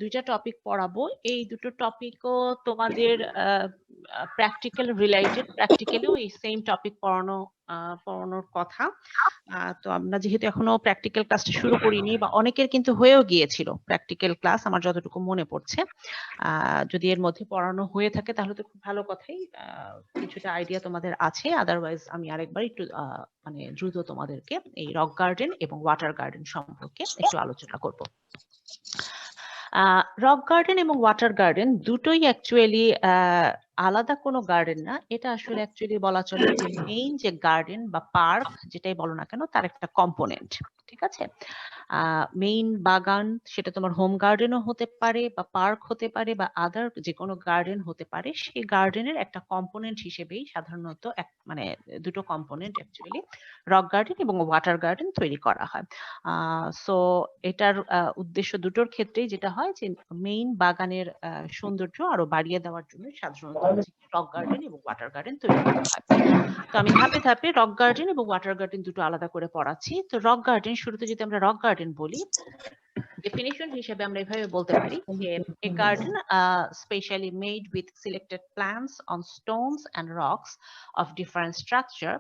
দুইটা টপিক পড়াবো, এই দুটো টপিকও তোমাদের প্র্যাকটিক্যাল রিলেটেড, প্র্যাকটিক্যালিও এই সেম টপিক পড়ানোর কথা। তো আমরা যেহেতু এখনো প্র্যাকটিক্যাল ক্লাসটা শুরু করিনি, বা অনেকের কিন্তু হয়েও গিয়েছিল প্র্যাকটিক্যাল ক্লাস, আমার যতটুকু মনে পড়ছে। যদি এর মধ্যে পড়ানো হয়ে থাকে তাহলে তো খুব ভালো কথাই, কিছুটা আইডিয়া তোমাদের আছে। আদারওয়াইজ আমি আরেকবার একটু মানে দ্রুত তোমাদেরকে এই রক গার্ডেন এবং ওয়াটার গার্ডেন সম্পর্কে একটু আলোচনা করব। রক গার্ডেন এবং ওয়াটার গার্ডেন দুটোই অ্যাকচুয়ালি আলাদা কোনো গার্ডেন না, এটা আসলে অ্যাকচুয়ালি বলা চলে যে মেইন যে গার্ডেন বা পার্ক যেটাই বলো না কেন তার একটা কম্পোনেন্ট। ঠিক আছে, মেইন বাগান সেটা তোমার হোম গার্ডেনও হতে পারে বা পার্ক হতে পারে বা আদার যে কোনো গার্ডেন হতে পারে, সেই গার্ডেনের একটা কম্পোনেন্ট হিসেবেই সাধারণত মানে দুটো কম্পোনেন্ট অ্যাকচুয়ালি রক গার্ডেন এবং ওয়াটার গার্ডেন তৈরি করা হয়। সো এটার উদ্দেশ্য দুটোর ক্ষেত্রেই যেটা হয় যে মেইন বাগানের সৌন্দর্য আরো বাড়িয়ে দেওয়ার জন্য সাধারণত রক গার্ডেন এবং ওয়াটার গার্ডেন তৈরি করা হয়। তো আমি ধাপে ধাপে রক গার্ডেন এবং ওয়াটার গার্ডেন দুটো আলাদা করে পড়াচ্ছি। তো রক গার্ডেন, শুরুতে যদি আমরা রক গার্ডেন বলি, ডেফিনিশন হিসেবে আমরা এভাবে বলতে পারি যে a garden specially made with selected plants on stones and rocks of different structure,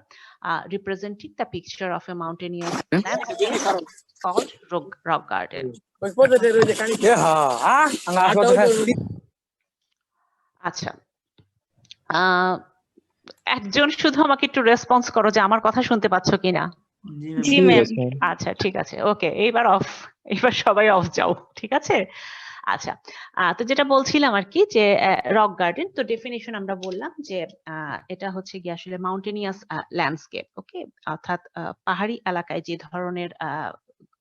representing the picture of a mountainous landscape called rock garden. আচ্ছা, একজন শুধু আমাকে একটু রেসপন্স করো যে আমার কথা শুনতে পাচ্ছ কিনা। জি ম্যাম। আচ্ছা ঠিক আছে, ওকে, এবার সবাই অফ যাও, ঠিক আছে। আচ্ছা, তো যেটা বলছিলাম আর কি যে রক গার্ডেন, তো ডেফিনিশন আমরা বললাম যে এটা হচ্ছে কি আসলে মাউন্টেনিয়াস ল্যান্ডস্কেপ, ওকে, অর্থাৎ পাহাড়ি এলাকায় যে ধরনের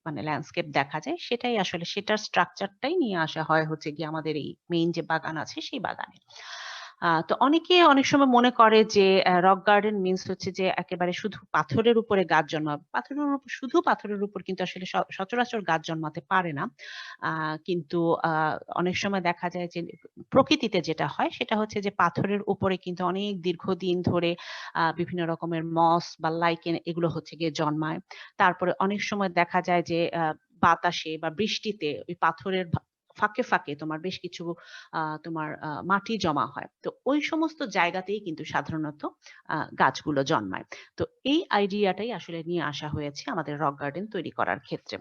মানে ল্যান্ডস্কেপ দেখা যায় সেটাই আসলে, সেটার স্ট্রাকচারটাই নিয়ে আসা হয় হচ্ছে কি আমাদের এই মেইন যে বাগান আছে সেই বাগানে। তো অনেকে অনেক সময় মনে করে যে রক গার্ডেন মিন্স হচ্ছে যে একেবারে শুধু পাথরের উপরে গাছ জন্মাবে। শুধু পাথরের উপর কিন্তু আসলে সচরাচর গাছ জন্মাতে পারে না। কিন্তু অনেক সময় দেখা যায় যে প্রকৃতিতে যেটা হয় সেটা হচ্ছে যে পাথরের উপরে কিন্তু অনেক দীর্ঘদিন ধরে বিভিন্ন রকমের মস বা লাইকেন এগুলো হচ্ছে গিয়ে জন্মায়। তারপরে অনেক সময় দেখা যায় যে বাতাসে বা বৃষ্টিতে ওই পাথরের ফাঁকে ফাঁকে তোমার বেশ কিছু তোমার মাটি জমা হয়। তো ওই সমস্ত জায়গাতেই কিন্তু সাধারণত গাছগুলো জন্মায়। তো এই আইডিয়াটাই আসলে নিয়ে আসা হয়েছে আমাদের রক গার্ডেন তৈরি করার ক্ষেত্রে।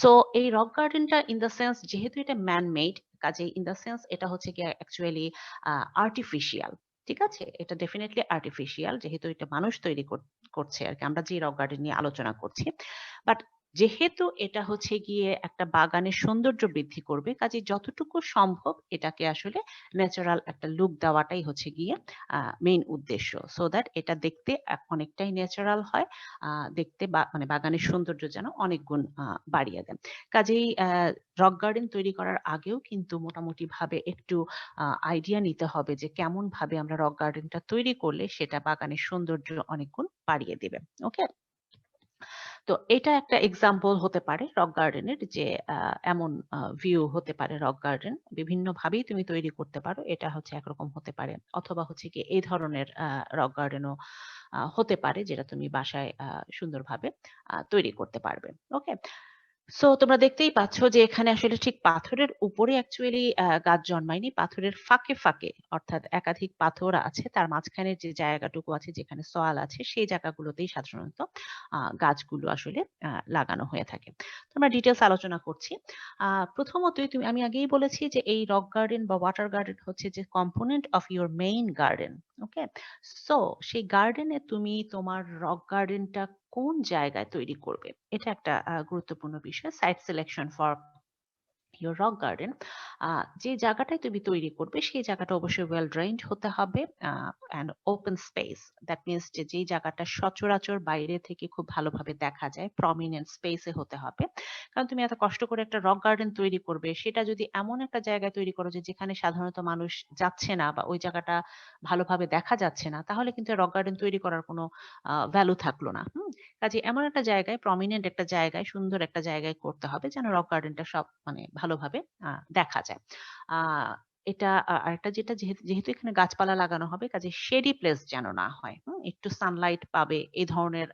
সো এই রক গার্ডেনটা ইন দ্য সেন্স যেহেতু এটা ম্যান মেড, কাজে ইন দ্য সেন্স এটা হচ্ছে গিয়ে অ্যাকচুয়ালি আর্টিফিশিয়াল। ঠিক আছে, এটা ডেফিনেটলি আর্টিফিশিয়াল, যেহেতু এটা মানুষ তৈরি করছে আর কি, আমরা যে রক গার্ডেন নিয়ে আলোচনা করছি। বাট যেহেতু এটা হচ্ছে গিয়ে একটা বাগানের সৌন্দর্য বৃদ্ধি করবে, কাজে যতটুকু সম্ভব এটাকে আসলে ন্যাচারাল একটা লুক দেওয়াটাই হচ্ছে গিয়ে মেইন উদ্দেশ্য, সো দ্যাট এটা দেখতে অনেকটাই ন্যাচারাল হয়, দেখতে মানে বাগানের সৌন্দর্য যেন অনেক গুণ বাড়িয়ে দেয়। কাজেই রক গার্ডেন তৈরি করার আগেও কিন্তু মোটামুটি ভাবে একটু আইডিয়া নিতে হবে যে কেমন ভাবে আমরা রক গার্ডেনটা তৈরি করলে সেটা বাগানের সৌন্দর্য অনেক গুণ বাড়িয়ে দেবে। ওকে, তো এটা একটা এক্সাম্পল হতে পারে রক গার্ডেনের, যে এমন ভিউ হতে পারে রক গার্ডেন, বিভিন্ন ভাবেই তুমি তৈরি করতে পারো। এটা হচ্ছে একরকম হতে পারে, অথবা হচ্ছে কি এই ধরনের রক গার্ডেনও হতে পারে যেটা তুমি বাসায় সুন্দরভাবে তৈরি করতে পারবে। ওকে, সো তোমরা দেখতেই পাচ্ছ যে এখানে আসলে ঠিক পাথরের উপরে অ্যাকচুয়ালি গাছ জন্মায়নি, পাথরের ফাঁকে ফাঁকে, অর্থাৎ একাধিক পাথর আছে তার মাঝখানে যে জায়গাটুকু আছে যেখানে সয়েল আছে সেই জায়গাগুলোতেই সাধারণত গাছগুলো আসলে লাগানো হয়ে থাকে। তো আমরা ডিটেলস আলোচনা করছি। প্রথমতই আমি আগেই বলেছি যে এই রক গার্ডেন বা ওয়াটার গার্ডেন হচ্ছে যে component of your main garden. Okay, so সেই গার্ডেনে তুমি তোমার রক গার্ডেনটা কোন জায়গায় তৈরি করবে, এটা একটা গুরুত্বপূর্ণ বিষয়। Site selection for your rock garden, যে জায়গাটায় তুমি তৈরি করবে সেই জায়গাটা অবশ্যই ওয়েল ড্রেইনড হতে হবে, and open space, that means যে যেই জায়গাটা সচরাচর বাইরে থেকে খুব ভালোভাবে দেখা যায়, প্রমিনেন্ট স্পেসে হতে হবে। কারণ তুমি এত কষ্ট করে একটা রক গার্ডেন তৈরি করবে, সেটা যদি এমন একটা জায়গায় তৈরি করো যে যেখানে সাধারণত মানুষ যাচ্ছে না বা ওই জায়গাটা ভালোভাবে দেখা যাচ্ছে না, তাহলে কিন্তু রক গার্ডেন তৈরি করার কোনো ভ্যালু থাকলো না। কাজে এমন একটা জায়গায়, প্রমিনেন্ট একটা জায়গায়, সুন্দর একটা জায়গায় করতে হবে যেন রক গার্ডেনটা সব মানে ভালোভাবে দেখা যায়। এটা আরেকটা যেটা, যেহেতু এখানে গাছপালা লাগানো হবে, কাজে শেডি প্লেস যেন না হয়, একটু সানলাইট পাবে এই ধরনের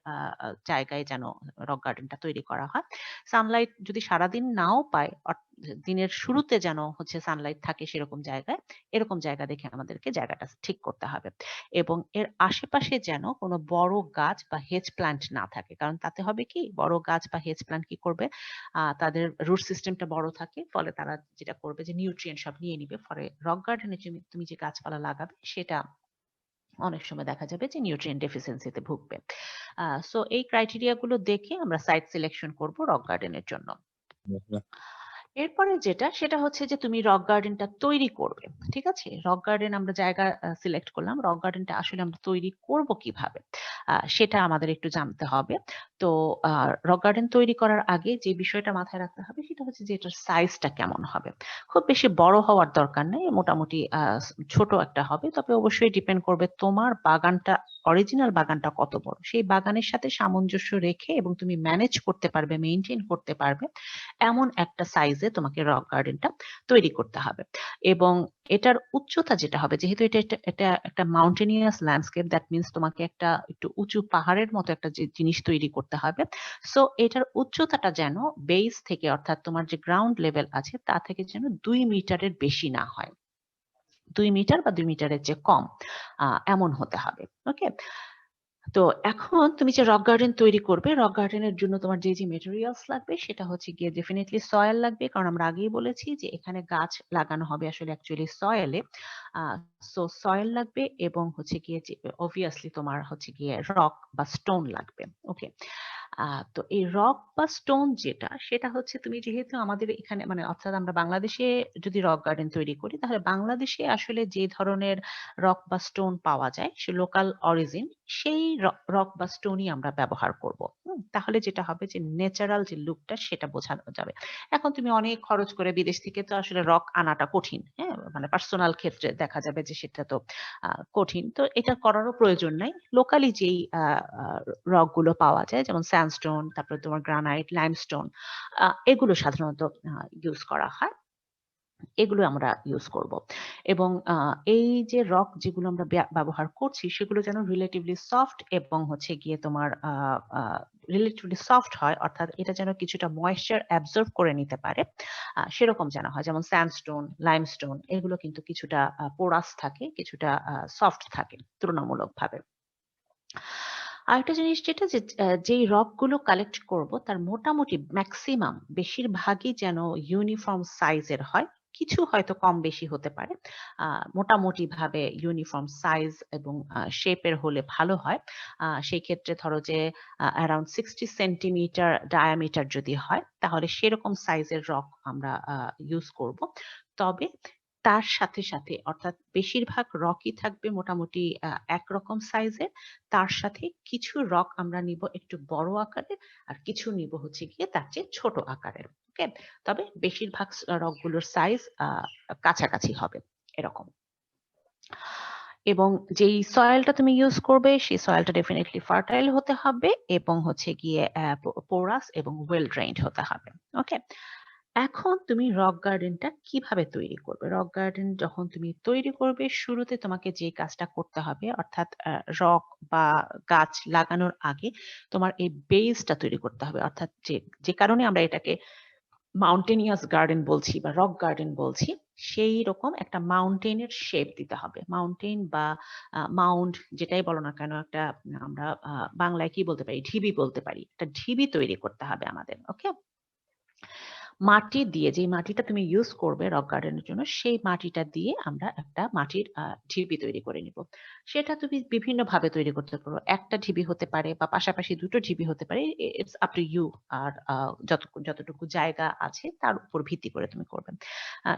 জায়গায় যেন রক গার্ডেনটা তৈরি করা হয়। সানলাইট যদি সারাদিন নাও পায়, দিনের শুরুতে যেন হচ্ছে সানলাইট থাকে সেরকম জায়গায়, এরকম জায়গা দেখে আমাদেরকে জায়গাটা ঠিক করতে হবে। এবং এর আশেপাশে যেন কোনো বড় গাছ বা হেজ প্ল্যান্ট না থাকে। কারণ তাতে হবে কি, বড় গাছ বা হেজ প্ল্যান্ট কি করবে, তাদের রুট সিস্টেমটা বড় থাকে, ফলে তারা যেটা করবে যে নিউট্রিয়েন্ট সব নিয়ে নিবে। ফলে রক গার্ডেনে তুমি যে গাছপালা লাগাবে সেটা অনেক সময় দেখা যাবে যে নিউট্রিয়েন্ট ডেফিসিয়েন্সিতে ভুগবে। সো এই ক্রাইটেরিয়া গুলো দেখে আমরা সাইট সিলেকশন করব রক গার্ডেনের জন্য। এরপরে যেটা সেটা হচ্ছে যে তুমি রক গার্ডেনটা তৈরি করবে। ঠিক আছে? রক গার্ডেন আমরা জায়গা সিলেক্ট করলাম। রক গার্ডেনটা আসলে আমরা তৈরি করব কিভাবে? সেটা আমাদের একটু জানতে হবে। তো রক গার্ডেন তৈরি করার আগে যে বিষয়টা মাথায় রাখতে হবে সেটা হচ্ছে যে এটার সাইজটা কেমন হবে। খুব বেশি বড় হওয়ার দরকার নেই। মোটামুটি ছোট একটা হবে। তবে অবশ্যই ডিপেন্ড করবে তোমার বাগানটা, অরিজিনাল বাগানটা কত বড়। সেই বাগানের সাথে সামঞ্জস্য রেখে এবং তুমি ম্যানেজ করতে পারবে, মেইনটেইন করতে পারবে এমন একটা সাইজে তোমাকে রক গার্ডেনটা তৈরি করতে হবে। এবং এটার উচ্চতা যেটা হবে, যেহেতু এটা একটা মাউন্টেনিয়াস ল্যান্ডস্কেপ, দ্যাট মিনস তোমাকে একটা একটু উঁচু পাহাড়ের মতো একটা জিনিস তৈরি করতে হবে। সো এটার উচ্চতাটা যেন বেস থেকে, অর্থাৎ তোমার যে গ্রাউন্ড লেভেল আছে তা থেকে যেন 2 মিটারের বেশি না হয়। 2 মিটার বা 2 মিটারের চেয়ে কম এমন হতে হবে। ওকে? তো এখন তুমি যে রক গার্ডেন তৈরি করবে, রক গার্ডেনের জন্য তোমার যে মেটেরিয়ালস লাগবে সেটা হচ্ছে গিয়ে ডেফিনেটলি সয়েল লাগবে। কারণ আমরা আগেই বলেছি যে এখানে গাছ লাগানো হবে আসলে অ্যাকচুয়ালি সয়েলে। সো সয়েল লাগবে এবং হচ্ছে গিয়ে যে অবভিয়াসলি তোমার হচ্ছে গিয়ে রক বা স্টোন লাগবে। ওকে? তো এই রক বা স্টোন যেটা, সেটা হচ্ছে তুমি যেহেতু আমাদের এখানে মানে অর্থাৎ আমরা বাংলাদেশে যদি রক গার্ডেন তৈরি করি তাহলে বাংলাদেশে আসলে যে ধরনের রক বা স্টোন পাওয়া যায় সে লোকাল অরিজিন, সেই রক বা স্টোনই আমরা ব্যবহার করব। তাহলে যেটা হবে যে ন্যাচারাল যে লুকটা সেটা বোঝানো যাবে। এখন তুমি অনেক খরচ করে বিদেশ থেকে তো আসলে রক আনাটা কঠিন, হ্যাঁ? মানে পার্সোনাল ক্ষেত্রে দেখা যাবে যে সেটা তো কঠিন। তো এটা করারও প্রয়োজন নাই। লোকালি যেই রক গুলো পাওয়া যায় যেমন স্যান্ডস্টোন, তারপরে তোমার গ্রানাইট, লাইমস্টোন, এগুলো সাধারণত ইউজ করা হয়। এগুলো আমরা ইউজ করব। এবং এই যে রক যেগুলো আমরা ব্যবহার করছি সেগুলো যেন রিলেটিভলি সফট এবং হচ্ছে গিয়ে তোমার রিলেটিভলি সফট হয়, অর্থাৎ এটা যেন কিছুটা ময়েশ্চার অ্যাবজর্ব করে নিতে পারে, সেরকম যেন হয়। যেমন স্যান্ডস্টোন, লাইমস্টোন এগুলো কিন্তু কিছুটা পোরাস থাকে, কিছুটা সফট থাকে তুলনামূলকভাবে। আরেকটা জিনিস যেটা যে যেই রক গুলো কালেক্ট করব তার মোটামুটি মেক্সিমাম বেশিরভাগই যেন ইউনিফর্ম সাইজের হয়। কিছু হয়তো কম বেশি হতে পারে। মোটামুটি ভাবে ইউনিফর্ম সাইজ এবং শেপের হলে ভালো হয়। সেই ক্ষেত্রে ধরো যে অ্যারাউন্ড 60 সেন্টিমিটার ডায়ামিটার যদি হয় তাহলে সেরকম সাইজের রক আমরা ইউজ করব। তবে তার সাথে, সাথে অর্থাৎ বেশিরভাগ রকই থাকবে মোটামুটি একরকম সাইজের। তার সাথে কিছু রক আমরা নিব একটু বড় আকারের, আর কিছু নিব হচ্ছে গিয়ে তার চেয়ে ছোট আকারের। ওকে? তবে বেশিরভাগ রকগুলোর সাইজ কাছাকাছি হবে এরকম। এবং যেই সয়েলটা তুমি ইউজ করবে সেই সয়েলটা ডেফিনিটলি ফার্টাইল হতে হবে এবং হচ্ছে গিয়ে পোরাস এবং ওয়েল ড্রেইনড হতে হবে। ওকে? এখন তুমি রক গার্ডেনটা কিভাবে তৈরি করবে? রক গার্ডেন যখন তুমি তৈরি করবে শুরুতে তোমাকে যে কাজটা করতে হবে, অর্থাৎ রক বা গাছ লাগানোর আগে তোমার এই বেসটা তৈরি করতে হবে। অর্থাৎ যে কারণে আমরা এটাকে মাউন্টেনিয়াস গার্ডেন বলছি বা রক গার্ডেন বলছি, সেই রকম একটা মাউন্টেনের শেপ দিতে হবে। মাউন্টেন বা মাউন্ট যেটাই বলো না কেন, একটা আমরা বাংলায় কি বলতে পারি? ঢিবি বলতে পারি। একটা ঢিবি তৈরি করতে হবে আমাদের। ওকে? মাটি দিয়ে, যে মাটিটা তুমি ইউজ করবে রক গার্ডেনের জন্য সেই মাটিটা দিয়ে আমরা একটা মাটির ঢিবি তৈরি করে নিব। সেটা তুমি বিভিন্ন ভাবে তৈরি করতে পারো। একটা ঢিবি হতে পারে বা পাশাপাশি দুটো ঢিবি হতে পারে। It's up to you. আর যতটুকু জায়গা আছে তার উপর ভিত্তি করে তুমি করবে।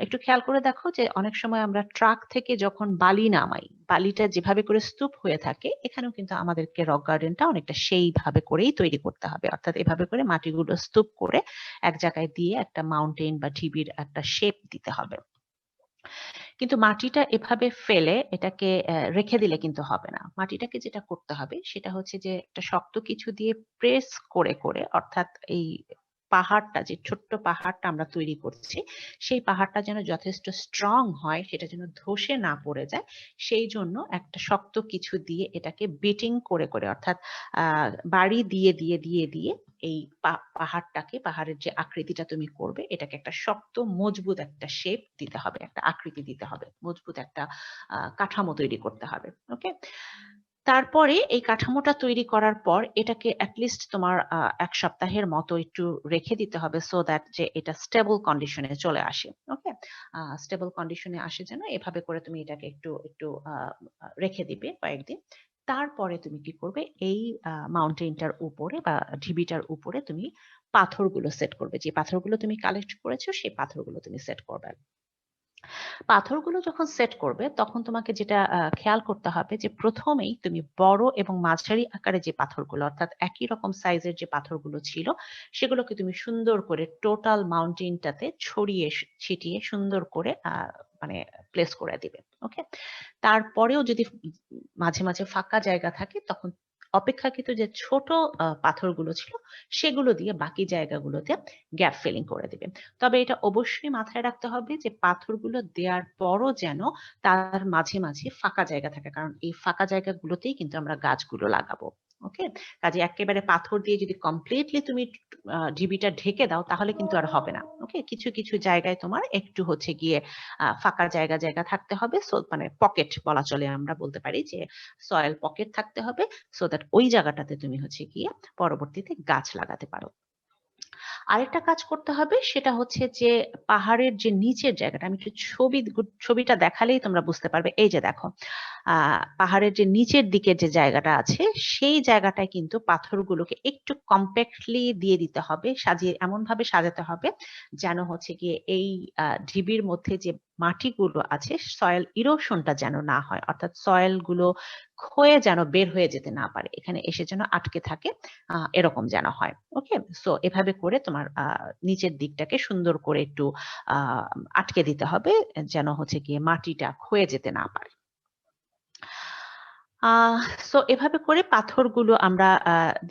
একটু খেয়াল করে দেখো যে অনেক সময় আমরা ট্রাক থেকে যখন বালি নামাই, বালিটা যেভাবে করে স্তূপ হয়ে থাকে এখানেও কিন্তু আমাদেরকে রক গার্ডেনটা অনেকটা সেইভাবে করেই তৈরি করতে হবে। অর্থাৎ এভাবে করে মাটিগুলো স্তূপ করে এক জায়গায় দিয়ে একটা মাউন্টেন বা ঢিবির একটা শেপ দিতে হবে। কিন্তু মাটিটা এভাবে ফেলে এটাকে রেখে দিলে কিন্তু হবে না। মাটিটাকে যেটা করতে হবে সেটা হচ্ছে যে একটা শক্ত কিছু দিয়ে প্রেস করে করে, অর্থাৎ এই পাহাড়টা, যে ছোট্ট পাহাড়টা আমরা তৈরি করছি সেই পাহাড়টা যেন যথেষ্ট স্ট্রং হয়, সেটা যেন ধসে না পড়ে যায়, সেই জন্য একটা শক্ত কিছু দিয়ে এটাকে বিটিং করে করে, অর্থাৎ বাড়ি দিয়ে দিয়ে দিয়ে দিয়ে এই পাহাড়ের যে আকৃতিটা তুমি করবে এটাকে একটা শক্ত মজবুত একটা শেপ দিতে হবে, একটা আকৃতি দিতে হবে, মজবুত একটা কাঠামো তৈরি করতে হবে। ওকে, তারপরে এই কাঠামোটা তৈরি করার পর এটাকে অ্যাটলিস্ট তোমার ১ সপ্তাহের মতো একটু রেখে দিতে হবে সো দ্যাট যে এটা স্টেবল কন্ডিশনে চলে আসে। ওকে, স্টেবল কন্ডিশনে আসে যেন এভাবে করে তুমি এটাকে একটু রেখে দিবে কয়েকদিন। তারপরে তুমি কি করবে, এই মাউন্টেনটার উপরে বা ঢিবিটার উপরে তুমি পাথরগুলো সেট করবে। যে পাথরগুলো তুমি কালেক্ট করেছো সেই পাথরগুলো তুমি সেট করবে। পাথরগুলো যখন সেট করবে তখন তোমাকে যেটা খেয়াল করতে হবে যে প্রথমেই তুমি বড় এবং মাঝারি আকারে যে পাথরগুলো অর্থাৎ একই রকম সাইজের যে পাথরগুলো ছিল সেগুলোকে তুমি সুন্দর করে টোটাল মাউন্টেনটাতে ছড়িয়ে ছিটিয়ে সুন্দর করে মানে প্লেস করে দিবে। ওকে, তারপরেও যদি মাঝে মাঝে ফাঁকা জায়গা থাকে তখন অপেক্ষাকৃত যে ছোট পাথরগুলো ছিল সেগুলো দিয়ে বাকি জায়গাগুলোতে গ্যাপ ফিলিং করে দিবে। তবে এটা অবশ্যই মাথায় রাখতে হবে যে পাথরগুলো দেওয়ার পরও যেন তার মাঝে মাঝে ফাঁকা জায়গা থাকে, কারণ এই ফাঁকা জায়গাগুলোতেই কিন্তু আমরা গাছগুলো লাগাবো। ওকে, কাজে একেবারে পাথর দিয়ে যদি কমপ্লিটলি তুমি ঢিবিটা ঢেকে দাও তাহলে কিন্তু আর হবে না। ওকে, কিছু কিছু জায়গায় তোমার একটু হচ্ছে গিয়ে ফাঁকা জায়গা থাকতে হবে, মানে পকেট বলা চলে, আমরা বলতে পারি যে সয়েল পকেট থাকতে হবে সো দ্যাট ওই জায়গাটাতে তুমি হচ্ছে গিয়ে পরবর্তীতে গাছ লাগাতে পারো। আরেকটা কাজ করতে হবে সেটা হচ্ছে যে পাহাড়ের যে নিচের জায়গাটা, আমি একটু ছবিটা দেখালেই তোমরা বুঝতে পারবে। এই যে দেখো, পাহাড়ের যে নিচের দিকের যে জায়গাটা আছে সেই জায়গাটায় কিন্তু পাথরগুলোকে একটু কম্প্যাক্টলি দিয়ে দিতে হবে, সাজিয়ে এমন ভাবে সাজাতে হবে যেন হচ্ছে গিয়ে এই ঢিবির মধ্যে যে মাটিগুলো আছে সয়েল ইরোশনটা যেন না হয়, অর্থাৎ সয়েল গুলো ক্ষয়ে যেন বের হয়ে যেতে না পারে, এখানে এসে যেন আটকে থাকে, এরকম যেন হয়। ওকে, সো এভাবে করে তোমার নিচের দিকটাকে সুন্দর করে একটু আটকে দিতে হবে যেন হচ্ছে গিয়ে মাটিটা ক্ষয়ে যেতে না পারে। সো এভাবে করে পাথরগুলো আমরা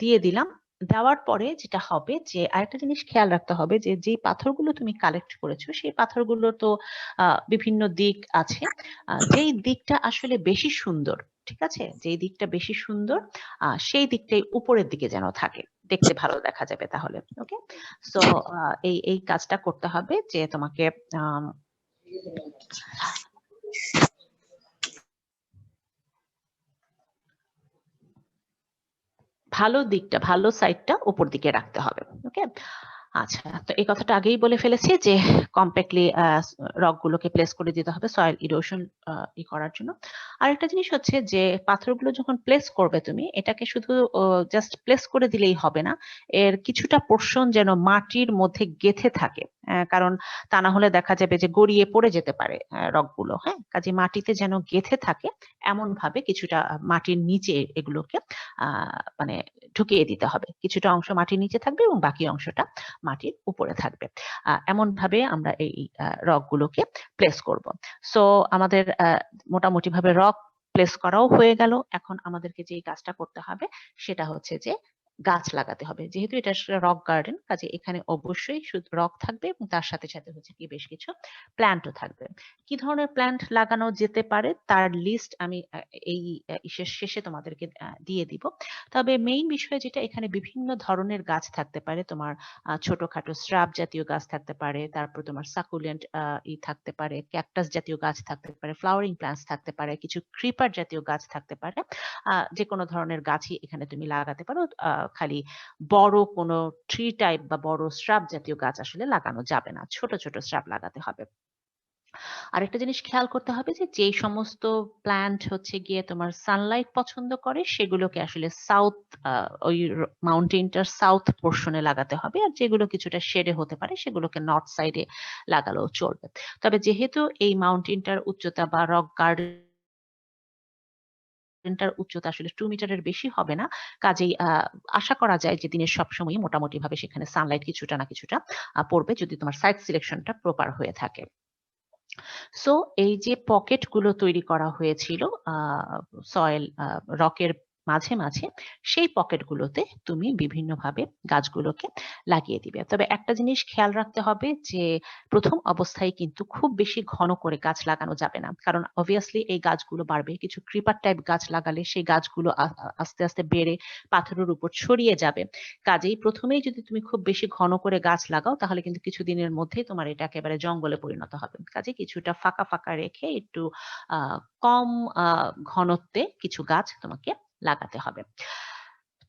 দিয়ে দিলাম। দেওয়ার পরে যেটা হবে যে আরেকটা জিনিস খেয়াল রাখতে হবে যে যেই পাথরগুলো তুমি কালেক্ট করেছো সেই পাথরগুলো তো বিভিন্ন দিক আছে। যেই দিকটা আসলে বেশি সুন্দর, ঠিক আছে? যেই দিকটা বেশি সুন্দর সেই দিকটাই উপরের দিকে যেন থাকে। দেখতে ভালো দেখা যাবে তাহলে। ওকে? সো এই কাজটা করতে হবে যে তোমাকে আম ভালো সাইডটা উপর দিকে রাখতে হবে। ওকে, আচ্ছা, তো এই কথাটা আগেই বলে ফেলেছি যে কম্প্যাক্টলি রক গুলোকে প্লেস করে দিতে হবে সয়েল ইরোশন করার জন্য। আরেকটা জিনিস হচ্ছে যে পাথরগুলো যখন প্লেস করবে তুমি এটাকে শুধু জাস্ট প্লেস করে দিলেই হবে না, এর কিছুটা পোর্শন যেন মাটির মধ্যে গেঁথে থাকে, কারণ তা না হলে দেখা যাবে যে গড়িয়ে পড়ে যেতে পারে রকগুলো। হ্যাঁ, কাজে মাটিতে যেন গেঁথে থাকে এমন ভাবে কিছুটা মাটির নিচে এগুলোকে মানে ঢুকিয়ে দিতে হবে। কিছুটা অংশ মাটির নিচে থাকবে এবং বাকি অংশটা মাটির উপরে থাকবে। এমন ভাবে আমরা এই রক গুলোকে প্লেস করব। সো আমাদের মোটামুটি ভাবে রক প্লেস করাও হয়ে গেল। এখন আমাদেরকে যে কাজটা করতে হবে সেটা হচ্ছে যে গাছ লাগাতে হবে। যেহেতু এটা রক গার্ডেন, কাজে এখানে অবশ্যই শুধু রক থাকবে এবং তার সাথে সাথে হচ্ছে কি বেশ কিছু প্ল্যান্টও থাকবে। কি ধরনের প্ল্যান্ট লাগানো যেতে পারে তার লিস্ট আমি এই ইসের শেষে তোমাদেরকে দিয়ে দিব। তবে মেইন বিষয় যেটা, এখানে বিভিন্ন ধরনের গাছ থাকতে পারে। তোমার ছোটখাটো শ্রাব জাতীয় গাছ থাকতে পারে, তারপর তোমার সাকুলেন্ট থাকতে পারে, ক্যাকটাস জাতীয় গাছ থাকতে পারে, ফ্লাওয়ারিং প্ল্যান্টস থাকতে পারে, কিছু ক্রিপার জাতীয় গাছ থাকতে পারে। যে কোনো ধরনের গাছই এখানে তুমি লাগাতে পারো। খালি বড় কোনো ট্রি টাইপ বা বড় শ্রাব জাতীয় গাছ আসলে লাগানো যাবে না, ছোট ছোট শ্রাব লাগাতে হবে। আরেকটা জিনিস খেয়াল করতে হবে যে যেই সমস্ত প্ল্যান্ট হচ্ছে গিয়ে তোমার সানলাইট পছন্দ করে সেগুলোকে আসলে সাউথ ওই মাউন্টেনটার সাউথ পোর্শনে লাগাতে হবে, আর যেগুলো কিছুটা শেডে হতে পারে সেগুলোকে নর্থ সাইডে লাগালেও চলবে। তবে যেহেতু এই মাউন্টেনটার উচ্চতা বা রক গার্ডেনটার উচ্চতা আসলে 2 মিটারের বেশি হবে না, কাজেই আশা করা যায় যে দিনের সবসময় মোটামুটি ভাবে সেখানে সানলাইট কিছুটা না কিছুটা পড়বে যদি তোমার সাইট সিলেকশনটা প্রপার হয়ে থাকে। সো এই যে পকেট গুলো তৈরি করা হয়েছিল সয়েল রকের মাঝে মাঝে সেই পকেটগুলোতে তুমি বিভিন্নভাবে গাছগুলোকে লাগিয়ে দিবে। তবে একটা জিনিস খেয়াল রাখতে হবে যে প্রথম অবস্থায় কিন্তু খুব বেশি ঘন করে গাছ লাগানো যাবে না। কারণ obviously এই গাছগুলো বাড়বে। কিছু ক্রিপার টাইপ গাছ লাগালে সেই গাছগুলো আস্তে, আস্তে বেড়ে পাথরের উপর ছড়িয়ে যাবে। কাজেই ১ম এই যদি তুমি খুব বেশি ঘন করে গাছ লাগাও তাহলে কিন্তু কিছুদিনের মধ্যেই তোমার এটা একেবারে জঙ্গলে পরিণত হবে। কাজেই কিছুটা ফাঁকা, ফাঁকা রেখে একটু আ কম আ ঘনত্বে কিছু গাছ তোমাকে লাগাতে হবে।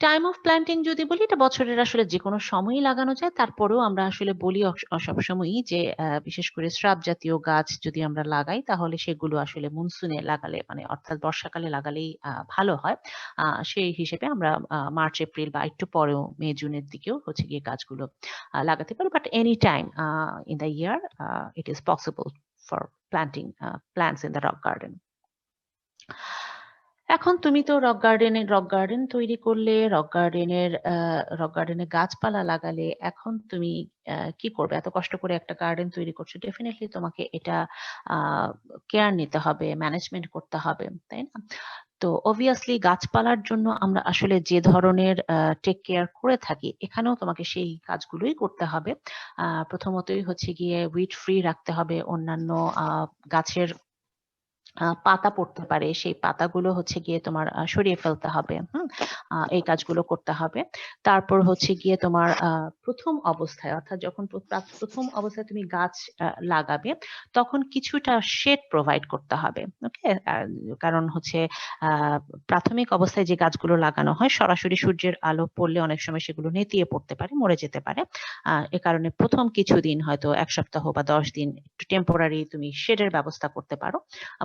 টাইম অফ প্ল্যান্টিং যদি বলি এটা বছরের আসলে যেকোনো সময়ই লাগানো যায়। তারপরেও আমরা আসলে বলি সবসময়ই যে বিশেষ করে শ্রাব জাতীয় গাছ যদি আমরা লাগাই তাহলে সেগুলো আসলে মনসুনে লাগালে মানে অর্থাৎ বর্ষাকালে লাগালেই ভালো হয়। সেই হিসেবে আমরা মার্চ, এপ্রিল বা একটু পরেও মে, জুনের দিকেও হচ্ছে গিয়ে গাছগুলো লাগাতে পারি। But any time in the year it is possible for planting plants in the rock garden. এখন তুমি তো রক গার্ডেন তৈরি করলে, রক গার্ডেনে গাছপালা লাগালে। এখন তুমি কি করবে? এত কষ্ট করে একটা গার্ডেন তৈরি করছো। ডেফিনিটলি তোমাকে এটা আ কেয়ার নিতে হবে, ম্যানেজমেন্ট করতে হবে। তাই না? তো obviously গাছপালার জন্য আমরা আসলে যে ধরনের টেক কেয়ার করে থাকি, এখানেও তোমাকে সেই কাজগুলোই করতে হবে। প্রথমতই হচ্ছে গিয়ে উইড ফ্রি রাখতে হবে। অন্যান্য আ গাছের পাতা পড়তে পারে। সেই পাতাগুলো হচ্ছে গিয়ে তোমার সরিয়ে ফেলতে হবে। হুম? এই কাজগুলো করতে হবে। তারপর হচ্ছে গিয়ে তোমার ১ম অবস্থায় অর্থাৎ যখন ১ম অবস্থায় তুমি গাছ লাগাবে, তখন কিছুটা শেড প্রোভাইড করতে হবে। ওকে? কারণ হচ্ছে আ প্রাথমিক অবস্থায় যে গাছগুলো লাগানো হয়, সরাসরি সূর্যের আলো পড়লে অনেক সময় সেগুলো নেতিয়ে পড়তে পারে, মরে যেতে পারে। এ কারণে ১ম কিছুদিন হয়তো ১ সপ্তাহ বা ১০ দিন একটু টেম্পোরারি তুমি শেডের ব্যবস্থা করতে পারো।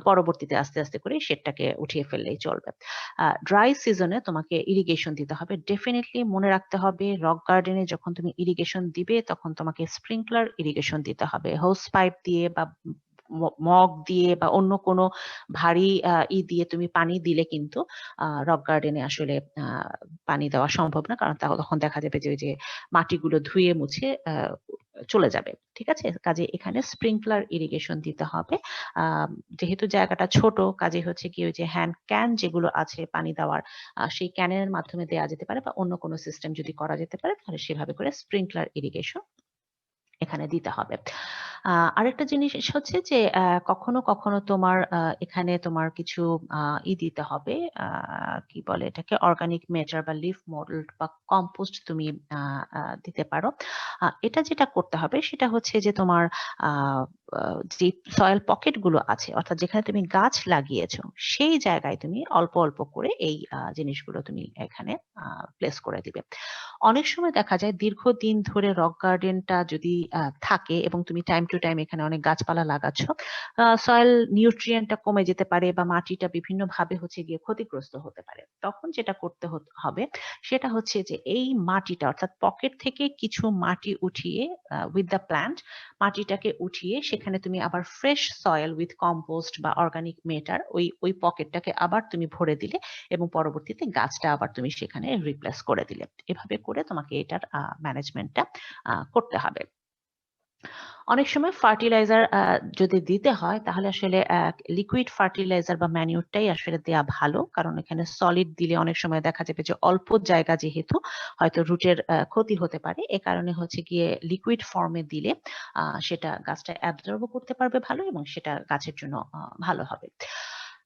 পরবর্তীতে আস্তে, আস্তে করে সেটাকে উঠিয়ে ফেললেই চলবে। ড্রাই সিজনে তোমাকে ইরিগেশন দিতে হবে। ডেফিনিটলি মনে রাখতে হবে রক গার্ডেনে যখন তুমি ইরিগেশন দিবে তখন তোমাকে স্প্রিংকলার ইরিগেশন দিতে হবে। হোস পাইপ দিয়ে বা মগ দিয়ে বা অন্য কোনো ভারী দিয়ে তুমি পানি দিলে কিন্তু রক গার্ডেনে আসলে আ পানি দেওয়া সম্ভব না। কারণ তখন দেখা যাবে যে ওই যে মাটিগুলো ধুয়ে মুছে চলে যাবে। ঠিক আছে? কাজেই এখানে স্প্রিংকলার ইরিগেশন দিতে হবে। আ যেহেতু জায়গাটা ছোট কাজেই হচ্ছে কি ওই যে হ্যান্ড ক্যান যেগুলো আছে পানি দেওয়ার সেই ক্যানের মাধ্যমে দেয়া যেতে পারে বা অন্য কোনো সিস্টেম যদি করা যেতে পারে তাহলে সেভাবে করে স্প্রিংকলার ইরিগেশন এখানে দিতে হবে। আরেকটা জিনিস হচ্ছে যে কখনো, কখনো তোমার এখানে তোমার কিছু আ দিতে হবে। আ কি বলে এটাকে? অর্গানিক ম্যাটার বা লিফ মোল্ড বা কম্পোস্ট তুমি আ আ দিতে পারো। এটা যেটা করতে হবে সেটা হচ্ছে যে তোমার আ আ যে সয়েল পকেট গুলো আছে অর্থাৎ যেখানে তুমি গাছ লাগিয়েছো সেই জায়গায় তুমি অল্প, অল্প করে এই জিনিসগুলো তুমি এখানে আ প্লেস করে দিবে। অনেক সময় দেখা যায় দীর্ঘদিন ধরে রক গার্ডেনটা যদি থাকে এবং তুমি টাইম টু টাইম এখানে অনেক গাছপালা লাগাচ্ছ, সয়েল নিউট্রিয়েন্ট টা কমে যেতে পারে বা মাটিটা বিভিন্নভাবে হচ্ছে গিয়ে ক্ষতিগ্রস্ত হতে পারে। তখন যেটা করতে হবে সেটা হচ্ছে যে এই মাটিটা অর্থাৎ পকেট থেকে কিছু মাটি উঠিয়ে উইথ দ্য প্ল্যান্ট মাটিটাকে উঠিয়ে সেখানে তুমি আবার ফ্রেশ সয়েল উইথ কম্পোস্ট বা অর্গানিক ম্যাটার ওই পকেটটাকে আবার তুমি ভরে দিলে এবং পরবর্তীতে গাছটা আবার তুমি সেখানে রিপ্লেস করে দিলে। এভাবে করে তোমাকে এটার ম্যানেজমেন্টটা করতে হবে। অনেক সময় ফার্টিলাইজার যদি দিতে হয় তাহলে আসলে লিকুইড ফার্টিলাইজার বা ম্যানিউরটাই আসলে দেয়া ভালো। কারণ এখানে সলিড দিলে অনেক সময় দেখা যাবে যে অল্প জায়গা যেহেতু হয়তো রুটের ক্ষতি হতে পারে। এ কারণে হচ্ছে গিয়ে লিকুইড ফর্মে দিলে সেটা গাছটা অ্যাবজর্ব ও করতে পারবে ভালো এবং সেটা গাছের জন্য ভালো হবে।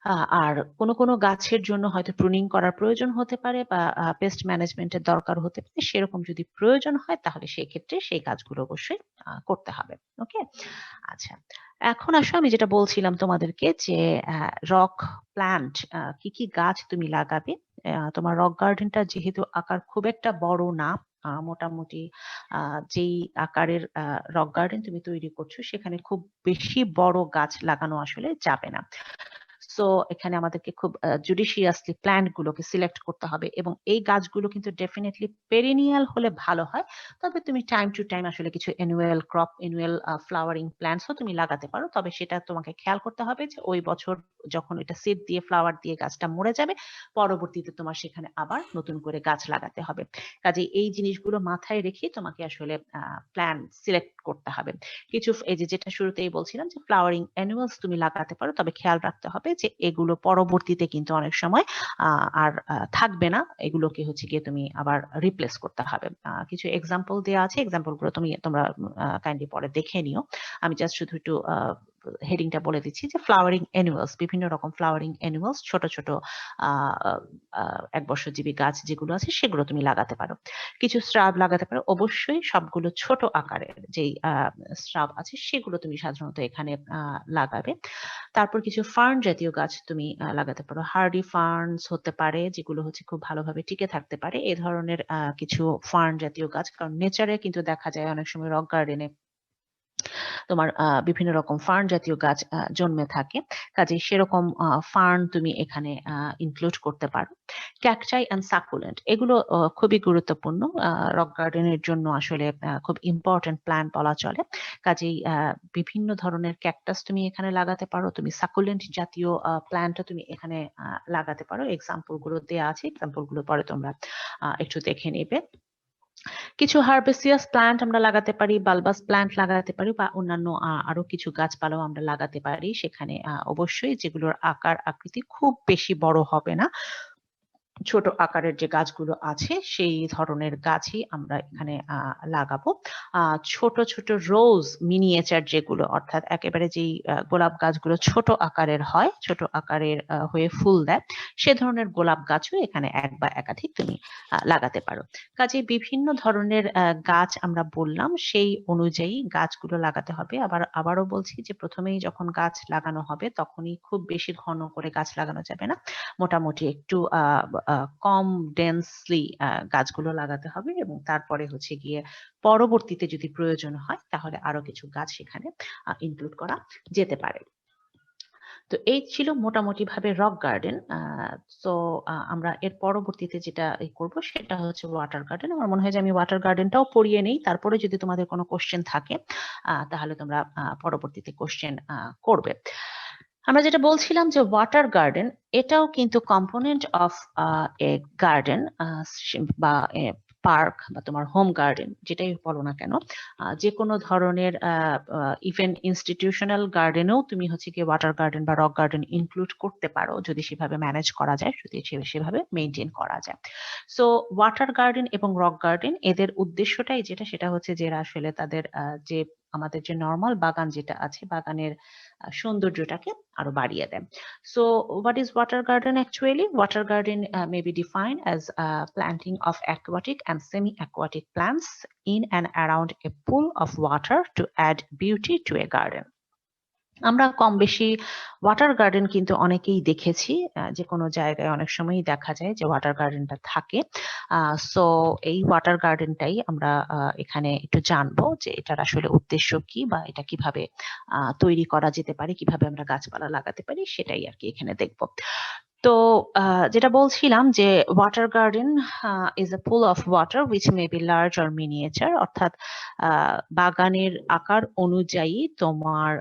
আ আর কোনো গাছের জন্য হয়তো প্রুনিং করার প্রয়োজন হতে পারে বা পেস্ট ম্যানেজমেন্ট এর দরকার হতে পারে। সেরকম যদি প্রয়োজন হয় তাহলে সেক্ষেত্রে সেই কাজগুলো অবশ্যই করতে হবে। ওকে? আচ্ছা। এখন আসো আমি যেটা বলছিলাম তোমাদেরকে যে রক প্ল্যান্ট কি, কি গাছ তুমি লাগাবে? তোমার রক গার্ডেনটা যেহেতু আকার খুব একটা বড় না, মোটামুটি যেই আকারের রক গার্ডেন তুমি তৈরি করছো সেখানে খুব বেশি বড় গাছ লাগানো আসলে যাবে না। সো এখানে আমাদেরকে খুব জুডিশিয়াসলি প্ল্যান্ট গুলোকে সিলেক্ট করতে হবে এবং এই গাছগুলো কিন্তু ডেফিনিটলি পেরেনিয়াল হলে ভালো হয়। তবে তুমি টাইম টু টাইম আসলে কিছু annual crop, annual flowering plants ও তুমি লাগাতে পারো। তবে সেটা তোমাকে খেয়াল করতে হবে যে ওই বছর যখন এটা সিড দিয়ে ফ্লাওয়ার দিয়ে গাছটা মরে যাবে, পরবর্তীতে তোমার সেখানে আবার নতুন করে গাছ লাগাতে হবে। কাজেই এই জিনিসগুলো মাথায় রেখেই তোমাকে আসলে প্ল্যান্ট সিলেক্ট করতে হবে। কিছু এই যে যেটা শুরুতেই বলছিলাম যে ফ্লাওয়ারিং অ্যানুয়ালস তুমি লাগাতে পারো। তবে খেয়াল রাখতে হবে যে এগুলো পরবর্তীতে কিন্তু অনেক সময় আর থাকবে না, এগুলোকে হচ্ছে গিয়ে তুমি আবার রিপ্লেস করতে হবে। কিছু এক্সাম্পল দেওয়া আছে, এক্সাম্পলগুলো তোমরা কাইন্ডলি পরে দেখে নিও। আমি জাস্ট শুধু একটু হেডিংটা বলে দিচ্ছি যে ফ্লাওয়ারিং অ্যানিমালস, বিভিন্ন রকম ফ্লাওয়ারিং অ্যানিমালস, ছোট ছোট একবর্ষজীবী গাছ যেগুলো আছে সেগুলো তুমি লাগাতে পারো। কিছু শ্রাব লাগাতে পারো, অবশ্যই সবগুলো ছোট আকারের যেই শ্রাব আছে সেগুলো তুমি সাধারণত এখানে লাগাবে। তারপর কিছু ফার্ন জাতীয় গাছ তুমি লাগাতে পারো, হার্ডি ফার্নস হতে পারে যেগুলো হচ্ছে খুব ভালোভাবে টিকে থাকতে পারে, এ ধরনের কিছু ফার্ন জাতীয় গাছ। কারণ নেচারে কিন্তু দেখা যায় অনেক সময় রক গার্ডেনে তোমার বিভিন্ন রকম ফার্ন জাতীয় গাছ জন্মে থাকে, কাজেই সেরকম ফার্ন তুমি এখানে ইনক্লুড করতে পারো। ক্যাকটাই এন্ড সাকুলেন্ট, এগুলো খুবই গুরুত্বপূর্ণ রক গার্ডেনের জন্য, আসলে খুব ইম্পর্টেন্ট প্ল্যান্ট বলা চলে। কাজেই বিভিন্ন ধরনের ক্যাকটাস তুমি এখানে লাগাতে পারো, তুমি সাকুলেন্ট জাতীয় প্ল্যান্টও তুমি এখানে লাগাতে পারো। এক্সাম্পল গুলো দেওয়া আছে, এক্সাম্পল গুলো পরে তোমরা একটু দেখে নেবে। কিছু হার্বেসিয়াস প্ল্যান্ট আমরা লাগাতে পারি, বালবাস প্ল্যান্ট লাগাতে পারি, বা অন্যান্য আরো কিছু গাছপালাও আমরা লাগাতে পারি সেখানে। অবশ্যই যেগুলোর আকার আকৃতি খুব বেশি বড় হবে না, ছোট আকারের যে গাছগুলো আছে সেই ধরনের গাছই আমরা এখানে লাগাবো। ছোট ছোট রোজ মিনিয়েচার যেগুলো, অর্থাৎ একেবারে যেই গোলাপ গাছগুলো ছোট আকারের হয়, ছোট আকারের হয়ে ফুল দেয়, সে ধরনের গোলাপ গাছও এখানে এক বা একাধিক তুমি লাগাতে পারো। কাজে বিভিন্ন ধরনের গাছ আমরা বললাম, সেই অনুযায়ী গাছগুলো লাগাতে হবে। আবারও বলছি যে প্রথমেই যখন গাছ লাগানো হবে তখনই খুব বেশি ঘন করে গাছ লাগানো যাবে না, মোটামুটি একটু কম ডেন্সলি গাছগুলো লাগাতে হবে, এবং তারপরে হচ্ছে গিয়ে পরবর্তীতে যদি প্রয়োজন হয় তাহলে আরো কিছু গাছ সেখানে ইনক্লুড করা যেতে পারে। তো এই ছিল মোটামুটি ভাবে রক গার্ডেন। তো আমরা এর পরবর্তীতে যেটা করব সেটা হচ্ছে ওয়াটার গার্ডেন। আমার মনে হয় যে আমি ওয়াটার গার্ডেনটাও পড়িয়ে নেই, তারপরে যদি তোমাদের কোনো কোশ্চেন থাকে তাহলে তোমরা পরবর্তীতে কোশ্চেন করবে। আমরা যেটা বলছিলাম যে ওয়াটার গার্ডেন এটাও কিন্তু কম্পোনেন্ট অফ এ গার্ডেন বা পার্ক বা তোমার হোম গার্ডেন, যেটাই বলো না কেন, যে কোনো ধরনের ইভেন ইনস্টিটিউশনাল গার্ডেনেও তুমি হচ্ছে কি ওয়াটার গার্ডেন বা রক গার্ডেন ইনক্লুড করতে পারো, যদি সেভাবে ম্যানেজ করা যায়, যদি সেভাবে মেনটেন করা যায়। সো ওয়াটার গার্ডেন এবং রক গার্ডেন এদের উদ্দেশ্যটাই যেটা, সেটা হচ্ছে যে আসলে তাদের যে আমাদের যে নর্মাল বাগান যেটা আছে, বাগানের সৌন্দর্যটাকে আরো বাড়িয়ে দেয়। So what is water garden actually? Water garden may be defined as planting of aquatic and semi-aquatic plants in and around a pool of water to add beauty to a garden. আমরা কম বেশি water garden কিন্তু অনেকেই দেখেছি, যে কোনো জায়গায় অনেক সময়ই দেখা যায় যে ওয়াটার গার্ডেনটা থাকে। সো এই ওয়াটার গার্ডেনটাই আমরা এখানে একটু জানবো যে এটার আসলে উদ্দেশ্য কি, বা এটা কিভাবে তৈরি করা যেতে পারে, কিভাবে আমরা গাছপালা লাগাতে পারি, সেটাই আর কি এখানে দেখবো। তো যেটা বলছিলাম যে water garden is a pool of water which may be large or miniature, অর্থাৎ বাগানের আকার অনুযায়ী তোমার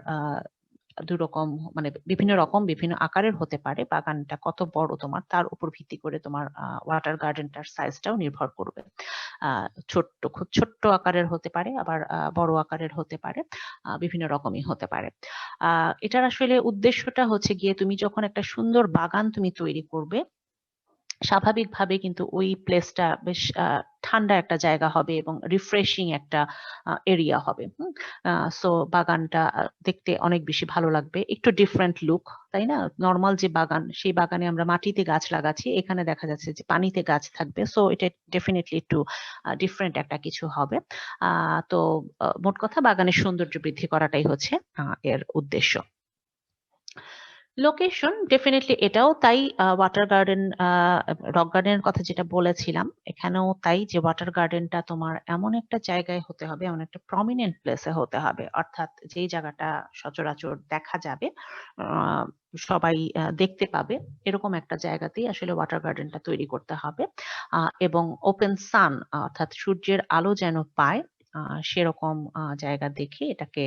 দুরকম, মানে বিভিন্ন রকম বিভিন্ন আকারের হতে পারে। বাগানটা কত বড় তোমার তার উপর ভিত্তি করে তোমার ওয়াটার গার্ডেনটার সাইজটাও নির্ভর করবে। খুব ছোট্ট আকারের হতে পারে, আবার বড় আকারের হতে পারে, বিভিন্ন রকমই হতে পারে। এটার আসলে উদ্দেশ্যটা হচ্ছে গিয়ে তুমি যখন একটা সুন্দর বাগান তুমি তৈরি করবে, স্বাভাবিকভাবে কিন্তু ওই প্লেসটা বেশ ঠান্ডা একটা জায়গা হবে এবং রিফ্রেশিং একটা এরিয়া হবে। সো বাগানটা দেখতে অনেক বেশি ভালো লাগবে, একটু ডিফারেন্ট লুক, তাই না? নর্মাল যে বাগান, সেই বাগানে আমরা মাটিতে গাছ লাগাচ্ছি, এখানে দেখা যাচ্ছে যে পানিতে গাছ থাকবে। সো এটা ডেফিনেটলি একটু ডিফারেন্ট একটা কিছু হবে। তো মোট কথা বাগানের সৌন্দর্য বৃদ্ধি করাটাই হচ্ছে এর উদ্দেশ্য। লোকেশন ডেফিনেটলি এটাও তাই, ওয়াটার গার্ডেন রক গার্ডেনের কথা যেটা বলেছিলাম, এখানেও তাই, যে ওয়াটার গার্ডেনটা তোমার এমন একটা জায়গায় হতে হবে, এমন একটা প্রমিনেন্ট প্লেসে হতে হবে, অর্থাৎ যেই জায়গাটা সচরাচর দেখা যাবে, সবাই দেখতে পাবে, এরকম একটা জায়গাতেই আসলে ওয়াটার গার্ডেনটা তৈরি করতে হবে। এবং ওপেন সান, অর্থাৎ সূর্যের আলো যেন পায়, সেরকম জায়গা দেখে এটাকে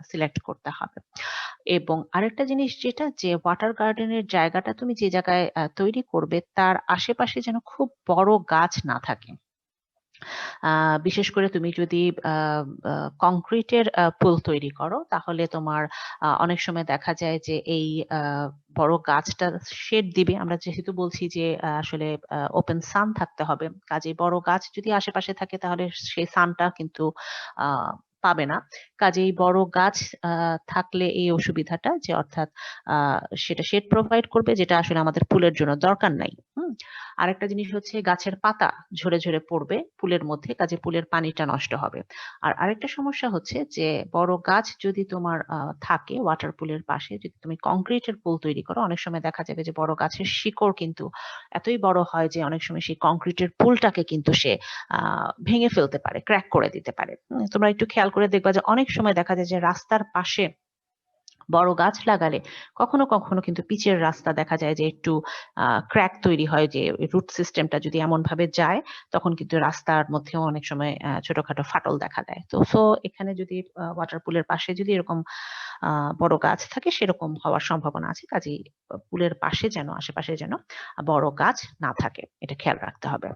সিলেক্ট করতে হবে। এবং আরেকটা জিনিস যেটা, যে ওয়াটার গার্ডেনের জায়গাটা তুমি যে জায়গায় তৈরি করবে তার আশেপাশে যেন খুব বড় গাছ না থাকে। বিশেষ করে তুমি যদি কংক্রিটের পুল তৈরি করো তাহলে তোমার অনেক সময় দেখা যায় যে এই বড় গাছটা শেড দিবে। আমরা যেহেতু বলছি যে আসলে ওপেন সান থাকতে হবে, কাজেই বড় গাছ যদি আশেপাশে থাকে তাহলে সেই সানটা কিন্তু আহ পাবে না। কাজেই বড় গাছ থাকলে এই অসুবিধাটা যে অর্থাৎ সেটা শেড প্রোভাইড করবে, যেটা আসলে আমাদের পুলের জন্য দরকার নাই। আরেকটা জিনিস হচ্ছে গাছের পাতা ঝরে ঝরে পড়বে পুলের মধ্যে, কাজে পুলের পানিটা নষ্ট হবে। আর আরেকটা সমস্যা হচ্ছে যে বড় গাছ যদি তোমার থাকে ওয়াটার পুলের পাশে, যদি তুমি কংক্রিটের পুল তৈরি করো, অনেক সময় দেখা যাবে যে বড় গাছের শিকড় কিন্তু এতই বড় হয় যে অনেক সময় সেই কংক্রিটের পুলটাকে কিন্তু সে ভেঙে ফেলতে পারে, ক্র্যাক করে দিতে পারে। তোমরা একটু খেয়াল করে দেখবা যে অনেক সময় দেখা যায় যে রাস্তার পাশে বড় গাছ লাগালে কখনো কখনো কিন্তু পিচের রাস্তা দেখা যায় যে একটু ক্র্যাক তৈরি হয়, যে রুট সিস্টেমটা যদি এমন ভাবে যায় তখন কিন্তু রাস্তার মধ্যেও অনেক সময় ছোটখাটো ফাটল দেখা দেয়। তো সো এখানে যদি ওয়াটার পুলের পাশে যদি এরকম বড় গাছ থাকে সেরকম হওয়ার সম্ভাবনা আছে, কাজেই পুলের পাশে যেন আশেপাশে যেন বড় গাছ না থাকে, এটা খেয়াল রাখতে হবে।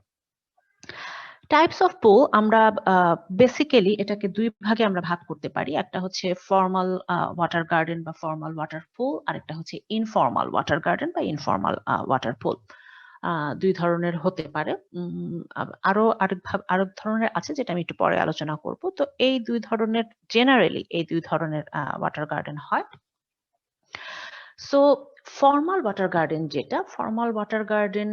টাইপস অফ পুল আমরা বেসিক্যালি এটাকে দুই ভাগে আমরা ভাগ করতে পারি। একটা হচ্ছে ফর্মাল ওয়াটার গার্ডেন বা ফর্মাল ওয়াটার পুল, আর একটা হচ্ছে ইনফর্মাল ওয়াটার গার্ডেন বা ইনফর্মাল ওয়াটার পুল। দুই ধরনের হতে পারে। আরো আরেক ধরনের আছে যেটা আমি একটু পরে আলোচনা করব। তো এই দুই ধরনের, জেনারেলি এই দুই ধরনের ওয়াটার গার্ডেন হয়। সো ফর্মাল ওয়াটার গার্ডেন, যেটা ফর্মাল ওয়াটার গার্ডেন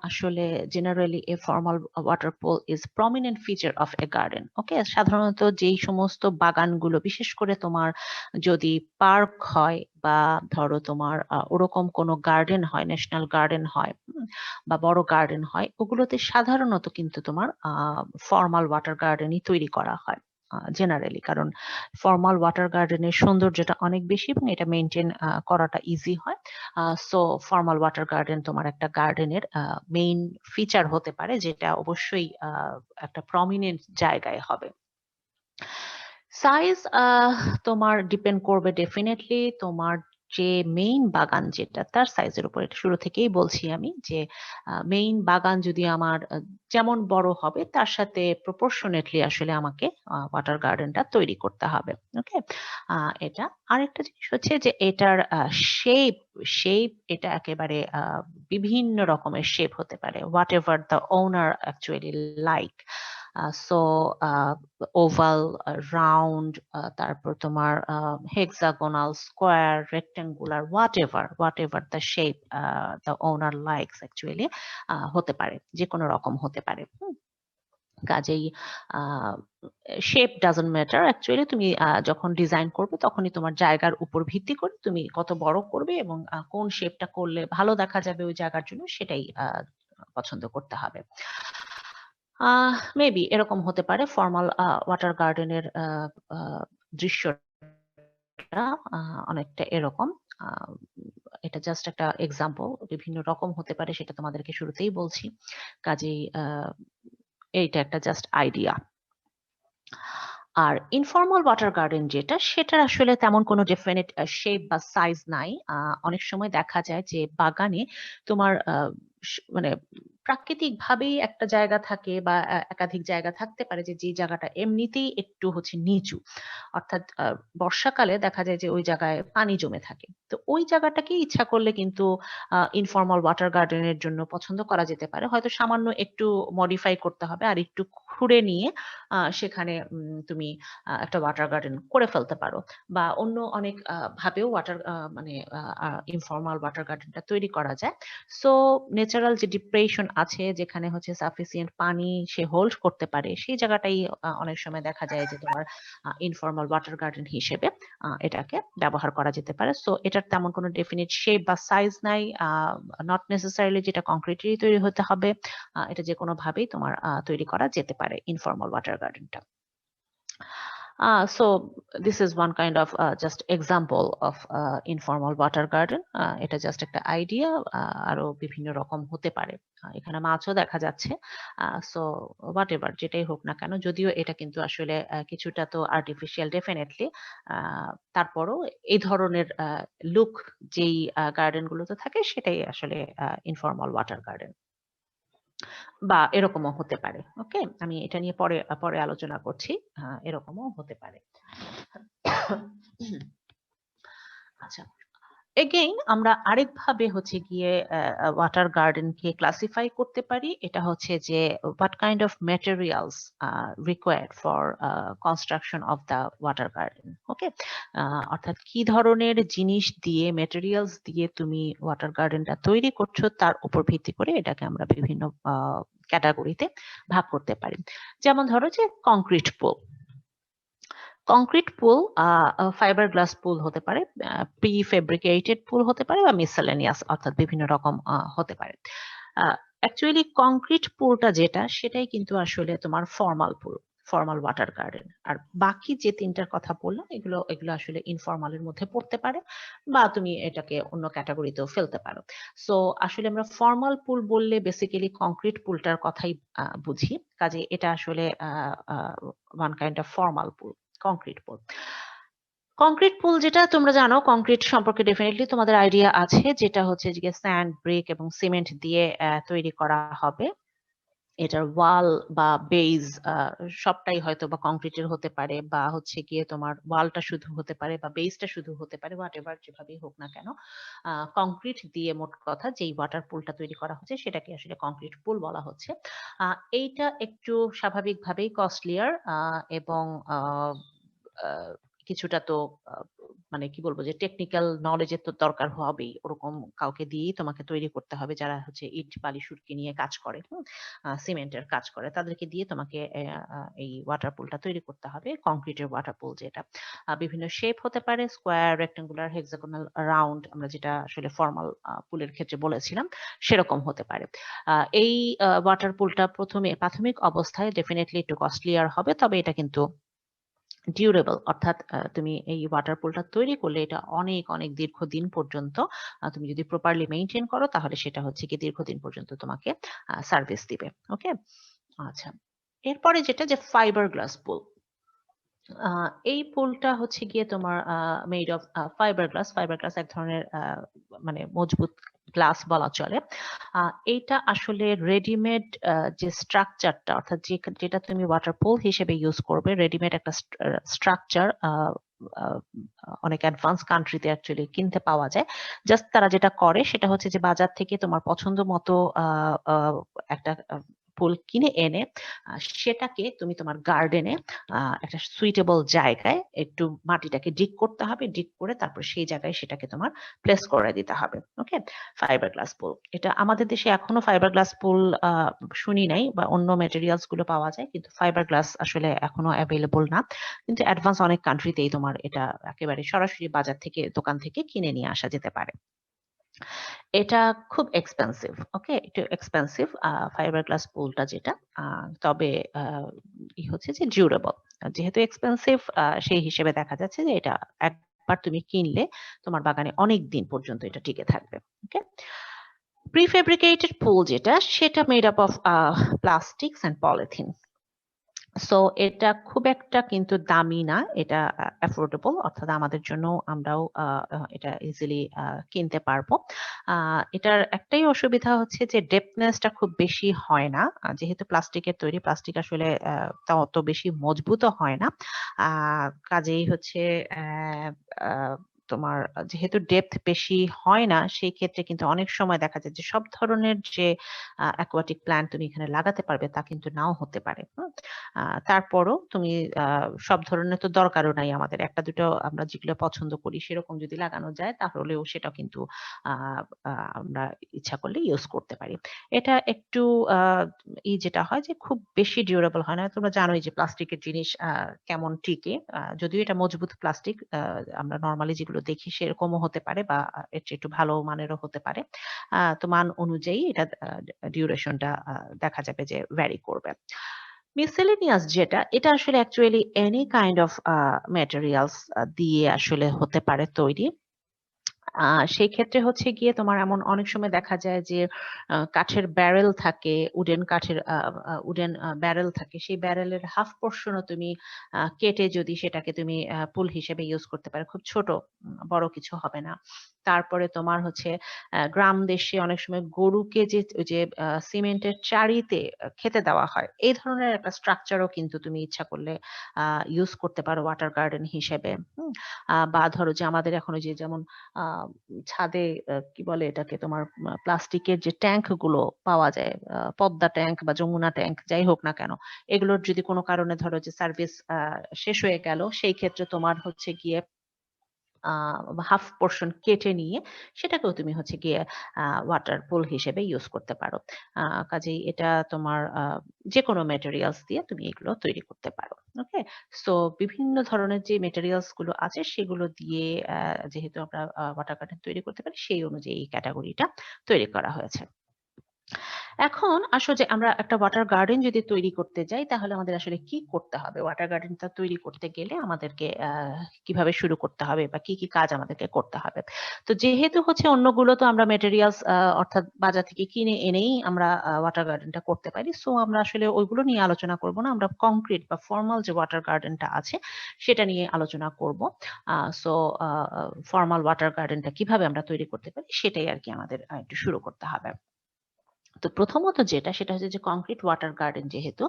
আসলে generally a formal water pool is prominent feature of a garden. Okay, সাধারণত যেই সমস্ত বাগানগুলো, বিশেষ করে তোমার যদি পার্ক হয় বা ধরো তোমার ওরকম কোনো গার্ডেন হয়, ন্যাশনাল গার্ডেন হয় বা বড় গার্ডেন হয়, ওগুলোতে সাধারণত কিন্তু তোমার ফর্মাল ওয়াটার গার্ডেনই তৈরি করা হয় জেনারেলি, কারণ ফর্মাল ওয়াটার গার্ডেনের সৌন্দর্যটা অনেক বেশি এবং এটা মেনটেন করাটা ইজি হয়। সো ফর্মাল ওয়াটার গার্ডেন তোমার একটা গার্ডেনের মেইন ফিচার হতে পারে, যেটা অবশ্যই একটা প্রমিনেন্ট জায়গায় হবে। সাইজ তোমার ডিপেন্ড করবে ডেফিনেটলি তোমার যে মেইন বাগান যেটা, তার সাইজের উপর। এটা শুরু থেকেই বলছি আমি যে মেইন বাগান যদি আমার যেমন বড় হবে তার সাথে প্রপোর্শনেটলি আসলে আমাকে ওয়াটার গার্ডেনটা তৈরি করতে হবে। ওকে, এটা আরেকটা জিনিস হচ্ছে যে এটার শেপ শেপ এটা একেবারে বিভিন্ন রকমের শেপ হতে পারে, what ever the owner actually like. So oval, round, তারপর তোমার hexagonal, square, rectangular, what ever the shape the owner likes actually হতে পারে, যে কোনো রকম হতে পারে। কাজেই শেপ ডাজন্ট ম্যাটার অ্যাকচুয়ালি। তুমি যখন ডিজাইন করবে তখনই তোমার জায়গার উপর ভিত্তি করে তুমি কত বড় করবে এবং কোন শেপটা করলে ভালো দেখা যাবে ওই জায়গার জন্য, সেটাই পছন্দ করতে হবে। মেবি এরকম হতে পারে ফর্মাল ওয়াটার গার্ডেনের দৃশ্যটা অনেকটা এরকম। আহ, এটা জাস্ট একটা এক্সাম্পল, বিভিন্ন রকম হতে পারে সেটা তোমাদেরকে শুরুতেই বলছি। কাজেই এইটা একটা জাস্ট আইডিয়া। আর ইনফর্মাল ওয়াটার গার্ডেন যেটা, সেটার আসলে তেমন কোনো ডেফিনিট শেপ বা সাইজ নাই। অনেক সময় দেখা যায় যে বাগানে তোমার মানে প্রাকৃতিক ভাবেই একটা জায়গা থাকে বা একাধিক জায়গা থাকতে পারে যে জায়গাটা এমনিতেই একটু হচ্ছে নিচু, অর্থাৎ বর্ষাকালে দেখা যায় যে ওই জায়গায় পানি জমে থাকে। তো ওই জায়গাটাকে ইচ্ছা করলে কিন্তু ইনফর্মাল ওয়াটার গার্ডেনের জন্য পছন্দ করা যেতে পারে। হয়তো সামান্য একটু মডিফাই করতে হবে, আর একটু খুঁড়ে নিয়ে সেখানে তুমি একটা ওয়াটার গার্ডেন করে ফেলতে পারো, বা অন্য অনেক ভাবেও ওয়াটার মানে ইনফর্মাল ওয়াটার গার্ডেনটা তৈরি করা যায়। সো ন্যাচারাল যে ডিপ্রেশন আছে, যেখানে হচ্ছে সাফিসিয়েন্ট পানি সে হোল্ড করতে পারে, সেই জায়গাটাই অনেক সময় দেখা যায় যে তোমার ইনফর্মাল ওয়াটার গার্ডেন হিসেবে এটাকে ব্যবহার করা যেতে পারে। সো এটার তেমন কোনো ডেফিনিট শেপ বা সাইজ নাই, নট নেসেসারিলি যেটা কংক্রিটেরই তৈরি হতে হবে। এটা যে কোনো ভাবেই তোমার তৈরি করা যেতে পারে ইনফর্মাল ওয়াটার গার্ডেনটা। So this is one kind of just example of informal water garden. এটা জাস্ট একটা আইডিয়া, আরো বিভিন্ন রকম হতে পারে। এখানে মাছও দেখা যাচ্ছে। সো হোয়াট এভার যেটাই হোক না কেন, যদিও এটা কিন্তু আসলে কিছুটা তো আর্টিফিশিয়াল ডেফিনেটলি, তারপরও এই ধরনের লুক যেই গার্ডেন গুলোতে থাকে সেটাই আসলে ইনফর্মাল ওয়াটার গার্ডেন। বা এরকমও হতে পারে। ওকে, আমি এটা নিয়ে পরে পরে আলোচনা করছি। এরকমও হতে পারে। আচ্ছা, এগেইন আমরা আরেকভাবে হচ্ছে গিয়ে ওয়াটার গার্ডেনকে ক্লাসিফাই করতে পারি। এটা হচ্ছে যে what kind of materials required for construction of the water garden. ওকে, অর্থাৎ কি ধরনের জিনিস দিয়ে মেটেরিয়ালস দিয়ে তুমি ওয়াটার গার্ডেনটা তৈরি করছো তার উপর ভিত্তি করে এটাকে আমরা বিভিন্ন ক্যাটাগরিতে ভাগ করতে পারি। যেমন ধরো যে কংক্রিট পুল, কংক্রিট পুল ফাইবার গ্লাস পুল হতে পারে, প্রি ফেব্রিকেটেড পুল হতে পারে বা মিসেলেনিয়াস অর্থাৎ বিভিন্ন রকম হতে পারে। অ্যাকচুয়ালি কংক্রিট পুলটা যেটা সেটাই কিন্তু আসলে তোমার ফর্মাল পুল, ফর্মাল ওয়াটার গার্ডেন। আর বাকি যে তিনটার কথা বললাম এগুলো এগুলো আসলে ইনফর্মালের মধ্যে পড়তে পারে বা তুমি এটাকে অন্য ক্যাটাগরিতেও ফেলতে পারো। সো আসলে আমরা ফর্মাল পুল বললে বেসিক্যালি কংক্রিট পুলটার কথাই বুঝি, কাজে এটা আসলে one kind of formal pool, concrete pool. Concrete pool যেটা তোমরা জানো, কংক্রিট সম্পর্কে ডেফিনেটলি তোমাদের আইডিয়া আছে, যেটা হচ্ছে যে স্যান্ড, ব্রিক এবং সিমেন্ট দিয়ে তৈরি করা হবে। এটার ওয়াল বা বেজ সবটাই হয়তো বা কংক্রিটের হতে পারে, বা হচ্ছে গিয়ে তোমার ওয়ালটা শুধু হতে পারে বা বেজটা শুধু হতে পারে, হোয়াট এভার যেভাবেই হোক না কেন কংক্রিট দিয়ে মোট কথা যেই ওয়াটার পুলটা তৈরি করা হচ্ছে সেটাকে আসলে কংক্রিট পুল বলা হচ্ছে। এইটা একটু স্বাভাবিকভাবেই কস্টলিয়ার এবং কিছুটা তো মানে কি বলবো যে টেকনিক্যাল নলেজের তো দরকার হবেই, ওরকম কাউকে দিয়েই তোমাকে তৈরি করতে হবে যারা হচ্ছে ইট বালি সুরকি নিয়ে কাজ করে, সিমেন্টের কাজ করে, তাদেরকে দিয়ে তোমাকে এই ওয়াটার পুলটা তৈরি করতে হবে। কংক্রিটের ওয়াটার পুল যেটা বিভিন্ন শেপ হতে পারে, স্কোয়ার, রেক্টাঙ্গুলার, হেক্সাগোনাল, রাউন্ড, আমরা যেটা আসলে ফর্মাল পুলের ক্ষেত্রে বলেছিলাম সেরকম হতে পারে। এই ওয়াটার পুলটা প্রথমে প্রাথমিক অবস্থায় ডেফিনেটলি একটু কস্টলিয়ার হবে, তবে এটা কিন্তু ডিউরেবল, অর্থাৎ তুমি এই ওয়াটার পুলটা তৈরি করলে এটা অনেক অনেক দীর্ঘদিন পর্যন্ত তুমি যদি প্রপারলি মেইনটেইন করো তাহলে সেটা হচ্ছে কি দীর্ঘদিন পর্যন্ত তোমাকে সার্ভিস দিবে। ওকে, আচ্ছা, এরপরে যেটা যে ফাইবার গ্লাস পুল, এই পুলটা হচ্ছে গিয়ে তোমার made of fibre glass. Fibre glass এক ধরনের মানে মজবুত গ্লাস বলা চলে। এইটা আসলে রেডিমেড যে স্ট্রাকচারটা, অর্থাৎ যেটা তুমি ওয়াটার পুল হিসেবে ইউজ করবে, রেডিমেড একটা স্ট্রাকচার অনেক অ্যাডভান্স কান্ট্রিতে অ্যাকচুয়ালি কিনতে পাওয়া যায়। জাস্ট তারা যেটা করে সেটা হচ্ছে যে বাজার থেকে তোমার পছন্দ মতো একটা পুল কিনে এনে সেটাকে তুমি তোমার গার্ডেনে একটা সুইটেবল জায়গায় একটু মাটিটাকে ডিগ করতে হবে, ডিগ করে তারপর সেই জায়গায় সেটাকে তোমার প্লেস করে দিতে হবে। ওকে, ফাইবার গ্লাস পুল, এটা আমাদের দেশে এখনো ফাইবার গ্লাস পুল শুনি নাই, বা অন্য ম্যাটেরিয়ালস গুলো পাওয়া যায় কিন্তু ফাইবার গ্লাস আসলে এখনো অ্যাভেলেবল না। কিন্তু অ্যাডভান্স অনেক কান্ট্রিতেই তোমার এটা একেবারে সরাসরি বাজার থেকে দোকান থেকে কিনে নিয়ে আসা যেতে পারে। এটা খুব এক্সপেন্সিভ, ওকে, একটু এক্সপেন্সিভ ফাইবার গ্লাস পুলটা যেটা, তবে হচ্ছে যে ডিউরেবল। যেহেতু এক্সপেন্সিভ সেই হিসেবে দেখা যাচ্ছে যে এটা একবার তুমি কিনলে তোমার বাগানে অনেক দিন পর্যন্ত এটা টিকে থাকবে। ওকে, প্রিফেব্রিকেটেড পুল যেটা, সেটা made up of plastics and polythene. So এটা খুব একটা কিন্তু দামি না, এটা অ্যাফোর্ডেবল, অর্থাৎ আমাদের জন্য আমরাও এটা ইজিলি কিনতে পারবো। এটার একটাই অসুবিধা হচ্ছে যে ডেপথনেসটা খুব বেশি হয় না, যেহেতু প্লাস্টিকের তৈরি, প্লাস্টিক আসলে তা অত বেশি মজবুতও হয় না। কাজেই হচ্ছে তোমার যেহেতু ডেপথ বেশি হয় না, সেই ক্ষেত্রে কিন্তু অনেক সময় দেখা যায় যে সব ধরনের যে অ্যাকোয়াটিক প্ল্যান্ট তুমি এখানে লাগাতে পারবে তা কিন্তু নাও হতে পারে। তারপরও তুমি সব ধরনের তো দরকারও নাই আমাদের, একটা দুটো আমরা যেগুলো পছন্দ করি সেরকম যদি লাগানো যায় তাহলেও সেটা কিন্তু আমরা ইচ্ছা করলে ইউজ করতে পারি। এটা একটু যেটা হয় যে খুব বেশি ডিউরেবল হয় না। তোমরা জানোই যে প্লাস্টিকের জিনিস কেমন টিকে, যদিও এটা মজবুত প্লাস্টিক, আমরা নরমালি যেগুলো দেখি সেরকমও হতে পারে বা এর চেয়ে একটু ভালো মানেরও হতে পারে। তো মান অনুযায়ী এটা ডিউরেশনটা দেখা যাবে যে ভ্যারি করবে। মিসেলেনিয়াস যেটা, এটা আসলে actually any kind of materials দিয়ে আসলে হতে পারে তৈরি। সেই ক্ষেত্রে হচ্ছে গিয়ে তোমার এমন অনেক সময় দেখা যায় যে কাঠের ব্যারেল থাকে, উডেন ব্যারেল থাকে, সেই ব্যারেলের হাফ পোর্শনও তুমি কেটে যদি সেটাকে তুমি পুল হিসেবে ইউজ করতে পারো, খুব ছোট, বড় কিছু হবে না। তারপরে তোমার হচ্ছে গ্রাম দেশে অনেক সময় গরুকে যে ওই যে সিমেন্টের চারিতে খেতে দেওয়া হয়, এই ধরনের একটা স্ট্রাকচারও কিন্তু তুমি ইচ্ছা করলে ইউজ করতে পারো ওয়াটার গার্ডেন হিসেবে। বা ধরো যে আমাদের এখন ওই যে যেমন ছাদে কি বলে এটাকে তোমার প্লাস্টিকের যে ট্যাঙ্ক গুলো পাওয়া যায়, পদ্মা ট্যাঙ্ক বা যমুনা ট্যাঙ্ক যাই হোক না কেন, এগুলোর যদি কোনো কারণে ধরো যে সার্ভিস শেষ হয়ে গেল, সেই ক্ষেত্রে তোমার হচ্ছে গিয়ে হাফ পোর্শন কেটে নিয়ে সেটাকেও তুমি হচ্ছে গিয়ে ওয়াটার পুল হিসেবে ইউজ করতে পারো। কাজেই এটা তোমার যে কোনো মেটেরিয়ালস দিয়ে তুমি এগুলো তৈরি করতে পারো। ওকে, সো বিভিন্ন ধরনের যে মেটেরিয়ালস গুলো আছে সেগুলো দিয়ে যেহেতু আমরা ওয়াটার গার্ডেন তৈরি করতে পারি, সেই অনুযায়ী এই ক্যাটাগরিটা তৈরি করা হয়েছে। এখন আসো যে আমরা একটা ওয়াটার গার্ডেন যদি তৈরি করতে যাই, তাহলে আমাদের আসলে কি করতে হবে? ওয়াটার গার্ডেনটা তৈরি করতে গেলে আমাদেরকে কিভাবে শুরু করতে হবে বা কি কি কাজ আমাদেরকে করতে হবে? তো যেহেতু হচ্ছে অন্যগুলো তো আমরা মেটেরিয়ালস অর্থাৎ বাজার থেকে কিনে এনেই আমরা ওয়াটার গার্ডেনটা করতে পারি, সো আমরা আসলে ওইগুলো নিয়ে আলোচনা করব না, আমরা কংক্রিট বা ফর্মাল যে ওয়াটার গার্ডেনটা আছে সেটা নিয়ে আলোচনা করব। সো ফর্মাল ওয়াটার গার্ডেনটা কিভাবে আমরা তৈরি করতে পারি সেটাই আর কি আমাদের একটু শুরু করতে হবে। তো প্রথমত যেটা, সেটা হচ্ছে যে কংক্রিট ওয়াটার গার্ডেন, যেহেতু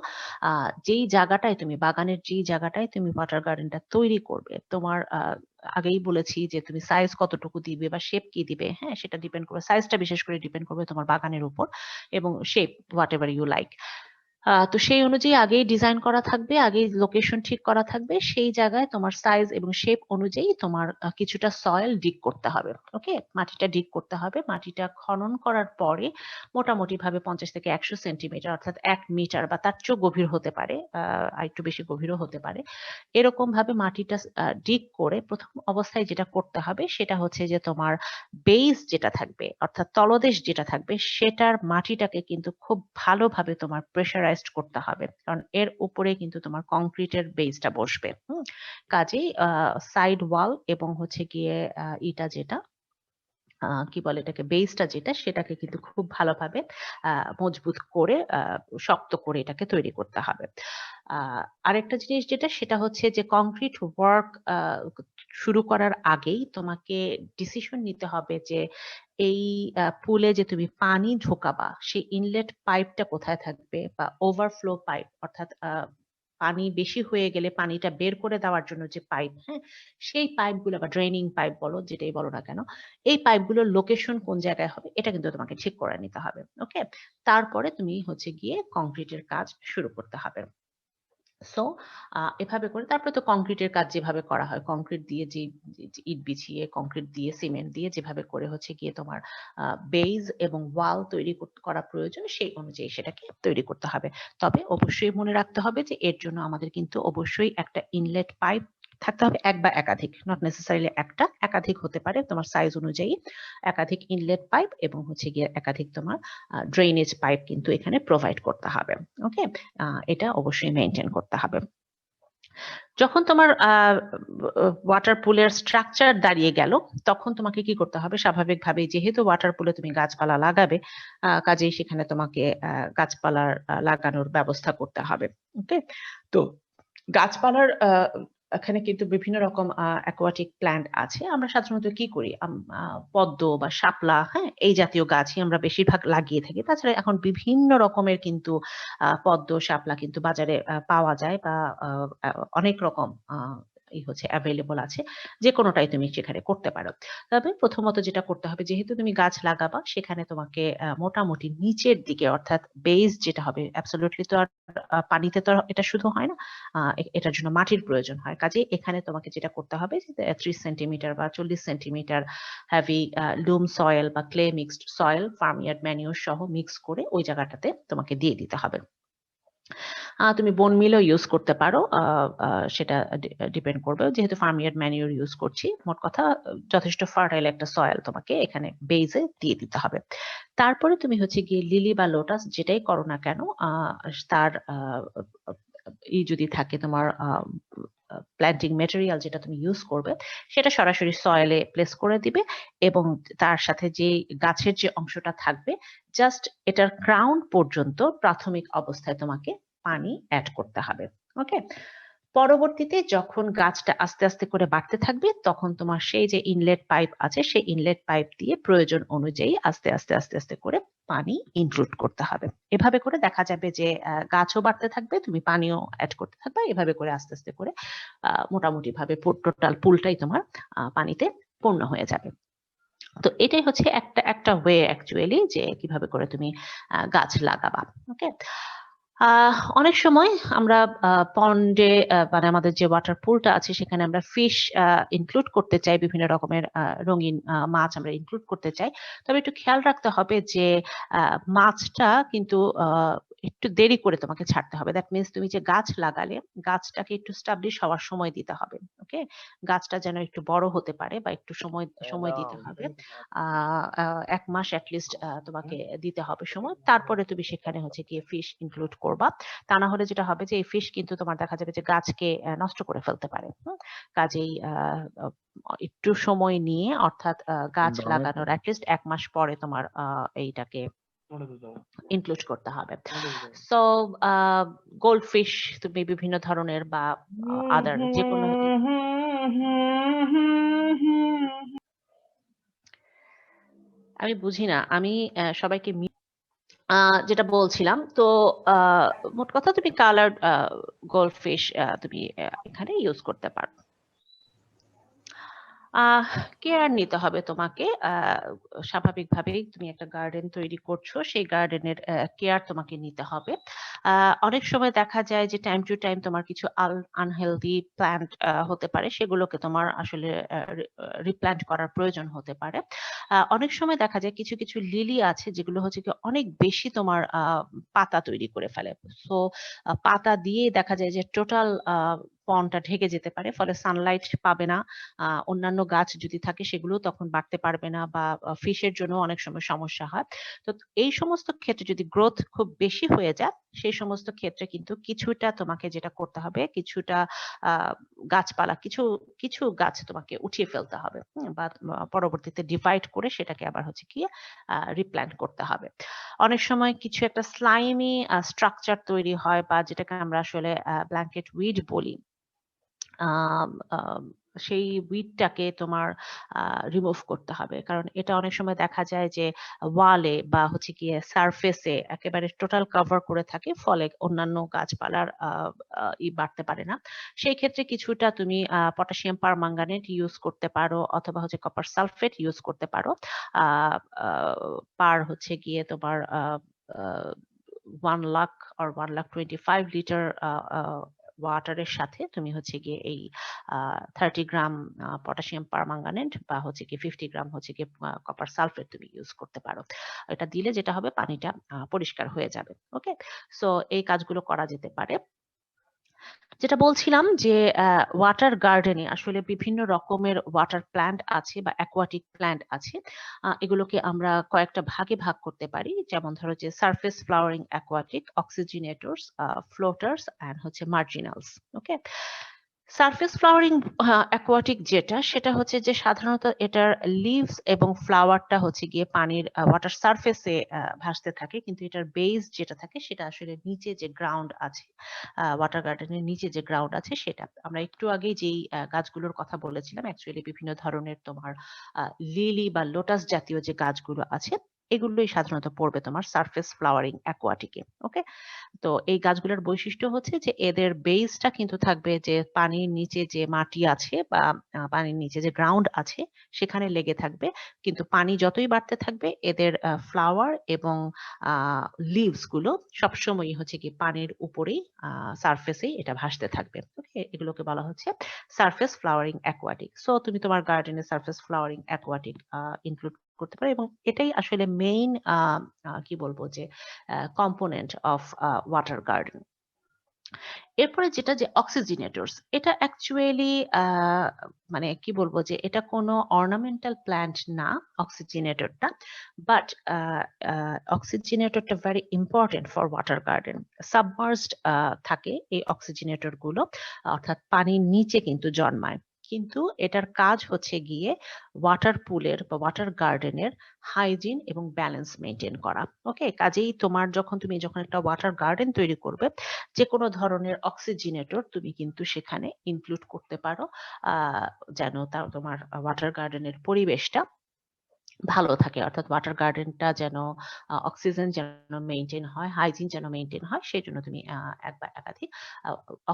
যেই জায়গাটায় তুমি বাগানের যেই জায়গাটায় তুমি ওয়াটার গার্ডেনটা তৈরি করবে, তোমার আগেই বলেছি যে তুমি সাইজ কতটুকু দিবে বা শেপ কি দিবে, হ্যাঁ সেটা ডিপেন্ড করবে, সাইজটা বিশেষ করে ডিপেন্ড করবে তোমার বাগানের উপর, এবং shape whatever you like. তো সেই অনুযায়ী আগেই ডিজাইন করা থাকবে, আগেই লোকেশন ঠিক করা থাকবে, সেই জায়গায় তোমার সাইজ এবং শেপ অনুযায়ী তোমার কিছুটা সয়েল ডিগ করতে হবে। ওকে, মাটিটা ডিগ করতে হবে। মাটিটা খনন করার পরে মোটামুটি ভাবে 50 থেকে 100 সেন্টিমিটার অর্থাৎ 1 মিটার বা তার চেয়েও গভীর হতে পারে, আর একটু বেশি গভীরও হতে পারে, এরকম ভাবে মাটিটা ডিগ করে প্রথম অবস্থায় যেটা করতে হবে সেটা হচ্ছে যে তোমার বেস যেটা থাকবে অর্থাৎ তলদেশ যেটা থাকবে সেটার মাটিটাকে কিন্তু খুব ভালোভাবে তোমার প্রেসারাইজড করতে হবে, কারণ এর উপরে কিন্তু তোমার কংক্রিটের বেসটা বসবে। কাজেই সাইড ওয়াল এবং হচ্ছে গিয়ে ইটা যেটা কি বলে এটাকে, বেসটা যেটা, সেটাকে কিন্তু খুব ভালোভাবে মজবুত করে শক্ত করে এটাকে তৈরি করতে হবে। আরেকটা জিনিস যেটা, সেটা হচ্ছে যে কংক্রিট ওয়ার্ক শুরু করার আগেই তোমাকে ডিসিশন নিতে হবে যে এই পুলে যে তুমি পানি ঢোকাবা সেই ইনলেট পাইপটা কোথায় থাকবে, বা ওভারফ্লো পাইপ অর্থাৎ পানি বেশি হয়ে গেলে পানিটা বের করে দেওয়ার জন্য যে পাইপ, হ্যাঁ সেই পাইপগুলো বা ড্রেনিং পাইপ বলো, যেটাই বলো না কেন, এই পাইপগুলোর লোকেশন কোন জায়গায় হবে এটা কিন্তু তোমাকে ঠিক করে নিতে হবে। ওকে, তারপরে তুমি হচ্ছে গিয়ে কংক্রিটের কাজ শুরু করতে হবে। সো এভাবে করে তারপরে তো কংক্রিটের কাজ যেভাবে করা হয়, কংক্রিট দিয়ে যে ইট বিছিয়ে, কংক্রিট দিয়ে সিমেন্ট দিয়ে যেভাবে করে হচ্ছে গিয়ে তোমার বেজ এবং ওয়াল তৈরি করা প্রয়োজন, সেই অনুযায়ী সেটাকে তৈরি করতে হবে। তবে অবশ্যই মনে রাখতে হবে যে এর জন্য আমাদের কিন্তু অবশ্যই একটা ইনলেট পাইপ থাকতে হবে, এক বা একাধিক, নট নেসেসারিলি একটা, একাধিক হতে পারে তোমার সাইজ অনুযায়ী, একাধিক ইনলেট পাইপ এবং হচ্ছে গিয়ে একাধিক তোমার ড্রেনেজ পাইপ কিন্তু এখানে প্রোভাইড করতে হবে। ওকে, এটা অবশ্যই মেনটেন করতে হবে। যখন তোমার ওয়াটার পুলের স্ট্রাকচার দাঁড়িয়ে গেল, তখন তোমাকে কি করতে হবে? স্বাভাবিকভাবে যেহেতু ওয়াটার পুলে তুমি গাছপালা লাগাবে, কাজেই সেখানে তোমাকে গাছপালার লাগানোর ব্যবস্থা করতে হবে। ওকে, তো গাছপালার এখানে কিন্তু বিভিন্ন রকম অ্যাকোয়াটিক প্ল্যান্ট আছে। আমরা সাধারণত কি করি, পদ্ম বা শাপলা, হ্যাঁ এই জাতীয় গাছই আমরা বেশিরভাগ লাগিয়ে থাকি। তাছাড়া এখন বিভিন্ন রকমের কিন্তু পদ্ম শাপলা কিন্তু বাজারে পাওয়া যায়, বা অনেক রকম হচ্ছে অ্যাভেলেবল আছে, যে কোনোটাই তুমি সেখানে করতে পারো। তবে প্রথমত যেটা করতে হবে, যেহেতু তুমি গাছ লাগাবা সেখানে তোমাকে মোটামুটি নিচের দিকে অর্থাৎ বেস যেটা হবে, অ্যাবসলিউটলি তো আর পানিতে তো এটা শুধু হয় না, এটার জন্য মাটির প্রয়োজন হয়। কাজে এখানে তোমাকে যেটা করতে হবে, 30 সেন্টিমিটার বা 40 সেন্টিমিটার হেভি লুম সয়েল বা ক্লে মিক্সড সয়েল ফার্মইয়ার্ড ম্যানিউর সহ মিক্স করে ওই জায়গাটাতে তোমাকে দিয়ে দিতে হবে। তুমি বোন মিলও ইউজ করতে পারো, সেটা ডিপেন্ড করবে, যেহেতু ফার্মইয়ার্ড ম্যানিউর ইউজ করছি। মোট কথা যথেষ্ট ফার্টাইল একটা সয়েল তোমাকে এখানে বেজে দিয়ে দিতে হবে। তারপরে তুমি হচ্ছে গিয়ে লিলি বা লোটাস যেটাই করো না কেন, তার যদি থাকে তোমার প্ল্যান্টিং মেটেরিয়াল যেটা তুমি ইউজ করবে, সেটা সরাসরি সয়েলে প্লেস করে দিবে, এবং তার সাথে যে গাছের যে অংশটা থাকবে, জাস্ট এটার গ্রাউন্ড পর্যন্ত প্রাথমিক অবস্থায় তোমাকে পানি অ্যাড করতে হবে। ওকে, পরবর্তীতে যখন গাছটা আস্তে আস্তে করে বাড়তে থাকবে তখন তোমার সেই যে ইনলেট পাইপ আছে সেই ইনলেট পাইপ দিয়ে প্রয়োজন অনুযায়ী আস্তে আস্তে আস্তে আস্তে করে পানি ইনক্লুড করতে হবে। এভাবে করে দেখা যাবে যে গাছও বাড়তে থাকবে, তুমি পানিও অ্যাড করতে থাকবে, এভাবে করে আস্তে আস্তে করে মোটামুটি ভাবে টোটাল পুলটাই তোমার পানিতে পূর্ণ হয়ে যাবে। তো এটাই হচ্ছে একটা ওয়ে অ্যাকচুয়ালি যে কিভাবে করে তুমি গাছ লাগাবা। ওকে, অনেক সময় আমরা পন্ডে মানে আমাদের যে ওয়াটার পুলটা আছে সেখানে আমরা ফিশ ইনক্লুড করতে চাই, বিভিন্ন রকমের রঙিন মাছ আমরা ইনক্লুড করতে চাই। তবে একটু খেয়াল রাখতে হবে যে মাছটা কিন্তু একটু দেরি করে তোমাকে ছাড়তে হবে। দ্যাট মিনস তুমি যে গাছ লাগালে গাছটাকে একটু স্টাবলিশ হওয়ার সময় দিতে হবে। ওকে, গাছটা যেন একটু বড় হতে পারে বা একটু সময় দিতে হবে। 1 মাস এটলিস্ট তোমাকে দিতে হবে সময়। তারপরে তুমি সেখানে হচ্ছে গিয়ে ফিশ ইনক্লুড করবা। তা না হলে যেটা হবে যে এই ফিশ কিন্তু তোমার দেখা যাবে যে গাছকে নষ্ট করে ফেলতে পারে। কাজেই একটু সময় নিয়ে অর্থাৎ গাছ লাগানোর এটলিস্ট 1 মাস পরে তোমার এইটাকে ইনক্লুড করতে হবে। সো গোল্ড ফিশ তুমি বিভিন্ন ধরনের বা আদার যেকোনো আমি বুঝি না, আমি সবাইকে যেটা বলছিলাম তো মোট কথা তুমি কালার্ড গোল্ড ফিশ তুমি এখানে ইউজ করতে পারো। কেয়ার নিতে হবে তোমাকে। স্বাভাবিকভাবেই তুমি একটা গার্ডেন তৈরি করছো, সেই গার্ডেনের কেয়ার তোমাকে নিতে হবে। অনেক সময় দেখা যায় যে টাইম টু টাইম তোমার কিছু আনহেলদি প্ল্যান্ট হতে পারে, সেগুলোকে তোমার আসলে রিপ্ল্যান্ট করার প্রয়োজন হতে পারে। অনেক সময় দেখা যায় কিছু কিছু লিলি আছে যেগুলো হচ্ছে কি অনেক বেশি তোমার পাতা তৈরি করে ফেলে। সো পাতা দিয়ে দেখা যায় যে টোটাল পন্ডটা ঢেকে যেতে পারে, ফলে সানলাইট পাবে না। অন্যান্য গাছ যদি থাকে সেগুলো তখন বাড়তে পারবে না বা ফিশের জন্য অনেক সময় সমস্যা হয়। তো এই সমস্ত ক্ষেত্রে যদি গ্রোথ খুব বেশি হয়ে যায় সেই সমস্ত ক্ষেত্রে কিন্তু কিছুটা তোমাকে যেটা করতে হবে, কিছুটা গাছপালা কিছু গাছ তোমাকে উঠিয়ে ফেলতে হবে বা পরবর্তীতে ডিভাইড করে সেটাকে আবার হচ্ছে কি রিপ্ল্যান্ট করতে হবে। অনেক সময় কিছু একটা স্লাইমি স্ট্রাকচার তৈরি হয় বা যেটাকে আমরা আসলে ব্ল্যাঙ্কেট উইড বলি। সেই উইডটাকে তোমার রিমুভ করতে হবে, কারণ এটা অনেক সময় দেখা যায় যে ওয়ালে বা হচ্ছে গিয়ে সারফেসে একেবারে টোটাল কভার করে থাকে, ফলে অন্যান্য গাছপালার বাড়তে পারে না। সেই ক্ষেত্রে কিছুটা তুমি পটাশিয়াম পারম্যাঙ্গানেট ইউজ করতে পারো অথবা হচ্ছে কপার সালফেট ইউজ করতে পারো। পার হচ্ছে গিয়ে তোমার 1 লাখ or 1,25,000 লিটার ওয়াটারের সাথে তুমি হচ্ছে গিয়ে এই 30 গ্রাম পটাশিয়াম পারম্যাঙ্গানেট বা হচ্ছে কি 50 গ্রাম হচ্ছে গিয়ে কপার সালফেট তুমি ইউজ করতে পারো। এটা দিলে যেটা হবে পানিটা পরিষ্কার হয়ে যাবে। ওকে, সো এই কাজগুলো করা যেতে পারে। যেটা বলছিলাম যে ওয়াটার গার্ডেনে আসলে বিভিন্ন রকমের ওয়াটার প্ল্যান্ট আছে বা অ্যাকোয়াটিক প্ল্যান্ট আছে। এগুলোকে আমরা কয়েকটা ভাগে ভাগ করতে পারি, যেমন ধরো যে সারফেস ফ্লাওয়ারিং অ্যাকোয়াটিক, অক্সিজিনেটরস, ফ্লোটার্স অ্যান্ড হচ্ছে মার্জিনালস। ওকে, সারফেস ফ্লাওয়ারিং অ্যাকোয়াটিক যেটা সেটা হচ্ছে যে সাধারণত এটার লিভস এবং ফ্লাওয়ারটা হচ্ছে গিয়ে পানির ওয়াটার সারফেসে ভাসতে থাকে, কিন্তু এটার বেস যেটা থাকে সেটা আসলে নিচে যে গ্রাউন্ড আছে, ওয়াটার গার্ডেনের নিচে যে গ্রাউন্ড আছে সেটা। আমরা একটু আগেই যেই গাছগুলোর কথা বলেছিলাম অ্যাকচুয়ালি বিভিন্ন ধরনের তোমার লিলি বা লোটাস জাতীয় যে গাছগুলো আছে এগুলোই সাধারণত পড়বে তোমার সারফেস ফ্লাওয়ারিং অ্যাকোয়াটিকে। ওকে, তো এই গাছগুলোর বৈশিষ্ট্য হচ্ছে যে এদের বেসটা কিন্তু থাকবে যে পানির নিচে যে মাটি আছে বা পানির নিচে যে গ্রাউন্ড আছে সেখানে লেগে থাকবে, কিন্তু পানি যতই বাড়তে থাকবে এদের ফ্লাওয়ার এবং লিভস গুলো সবসময়ই হচ্ছে কি পানির উপরেই সারফেসেই এটা ভাসতে থাকবে। ওকে, এগুলোকে বলা হচ্ছে সারফেস ফ্লাওয়ারিং অ্যাকোয়াটিক। সো তুমি তোমার গার্ডেনে সারফেস ফ্লাওয়ারিং অ্যাকোয়াটিক ইনক্লুড করতে পারো, এবং এটাই আসলে মেইন কি বলবো যে কম্পোনেন্ট অফ ওয়াটার গার্ডেন। এরপরে যেটা যে অক্সিজিনেটরস, এটা অ্যাকচুয়ালি মানে কি বলবো যে এটা কোনো অর্নামেন্টাল প্ল্যান্ট না অক্সিজিনেটরটা, বাট অক্সিজিনেটরটা very important for water garden. Submerged থাকে এই অক্সিজিনেটর গুলো, অর্থাৎ পানির নিচে কিন্তু জন্মায়। কিন্তু এটার কাজ হচ্ছে গিয়ে ওয়াটার পুলের বা ওয়াটার গার্ডেনের হাইজিন এবং ব্যালেন্স মেনটেন করা। ওকে, কাজেই তোমার তুমি যখন একটা ওয়াটার গার্ডেন তৈরি করবে, যে কোনো ধরনের অক্সিজেনেটর তুমি কিন্তু সেখানে ইনক্লুড করতে পারো, যেন তোমার ওয়াটার গার্ডেনের পরিবেশটা ভালো থাকে, অর্থাৎ ওয়াটার গার্ডেনটা যেন অক্সিজেন যেন মেইনটেইন হয়, হাইজিন যেন মেইনটেইন হয়, সেই জন্য তুমি এক বা একাধিক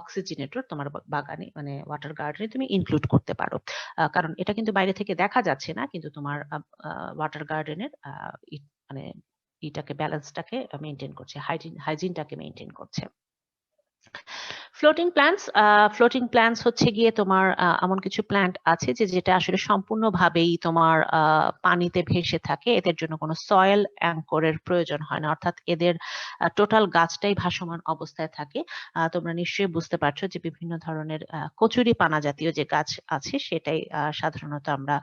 অক্সিজেনেটর তোমার বাগানে মানে ওয়াটার গার্ডেনে তুমি ইনক্লুড করতে পারো। কারণ এটা কিন্তু বাইরে থেকে দেখা যাচ্ছে না, কিন্তু তোমার ওয়াটার গার্ডেনের মানে ব্যালেন্সটাকে মেইনটেইন করছে, হাইজিনটাকে মেইনটেইন করছে। ফ্লোটিং প্ল্যান্টস হচ্ছে গিয়ে তোমার এমন কিছু প্ল্যান্ট আছে যেটা আসলে সম্পূর্ণভাবেই তোমার পানিতে ভেসে থাকে, এদের জন্য কোনো সয়েল অ্যাঙ্করের প্রয়োজন হয় না, অর্থাৎ এদের টোটাল গাছটাই ভাসমান অবস্থায় থাকে। তোমরা নিশ্চয়ই বুঝতে পারছো যে বিভিন্ন ধরনের কচুরি পানা জাতীয় যে গাছ আছে সেটাই সাধারণত আমরা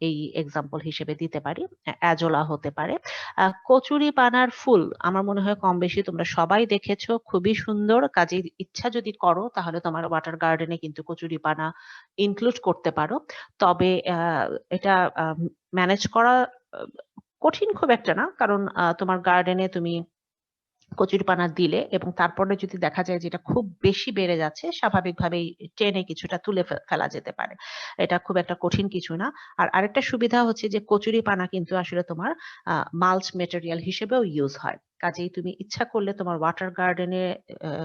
এই এক্সাম্পল হিসেবে দিতে পারি, অ্যাজোলা হতে পারে। কচুরি পানার ফুল আমার মনে হয় কম বেশি তোমরা সবাই দেখেছো, খুবই সুন্দর। কাজেই ইচ্ছা যদি করো তাহলে তোমার ওয়াটার গার্ডেনে কিন্তু কচুরি পানা ইনক্লুড করতে পারো। তবে এটা ম্যানেজ করা কঠিন খুব একটা না, কারণ তোমার গার্ডেনে তুমি কচুরিপানা দিলে এবং তারপরে যদি দেখা যায় যেটা খুব বেশি বেড়ে যাচ্ছে, স্বাভাবিকভাবেই টেনে কিছুটা তুলে ফেলা যেতে পারে। এটা খুব একটা কঠিন কিছু না। আর আরেকটা সুবিধা হচ্ছে যে কচুরিপানা কিন্তু আসলে তোমার মাল্চ মেটেরিয়াল হিসেবেও ইউজ হয়। কাজেই তুমি ইচ্ছা করলে তোমার ওয়াটার গার্ডেনে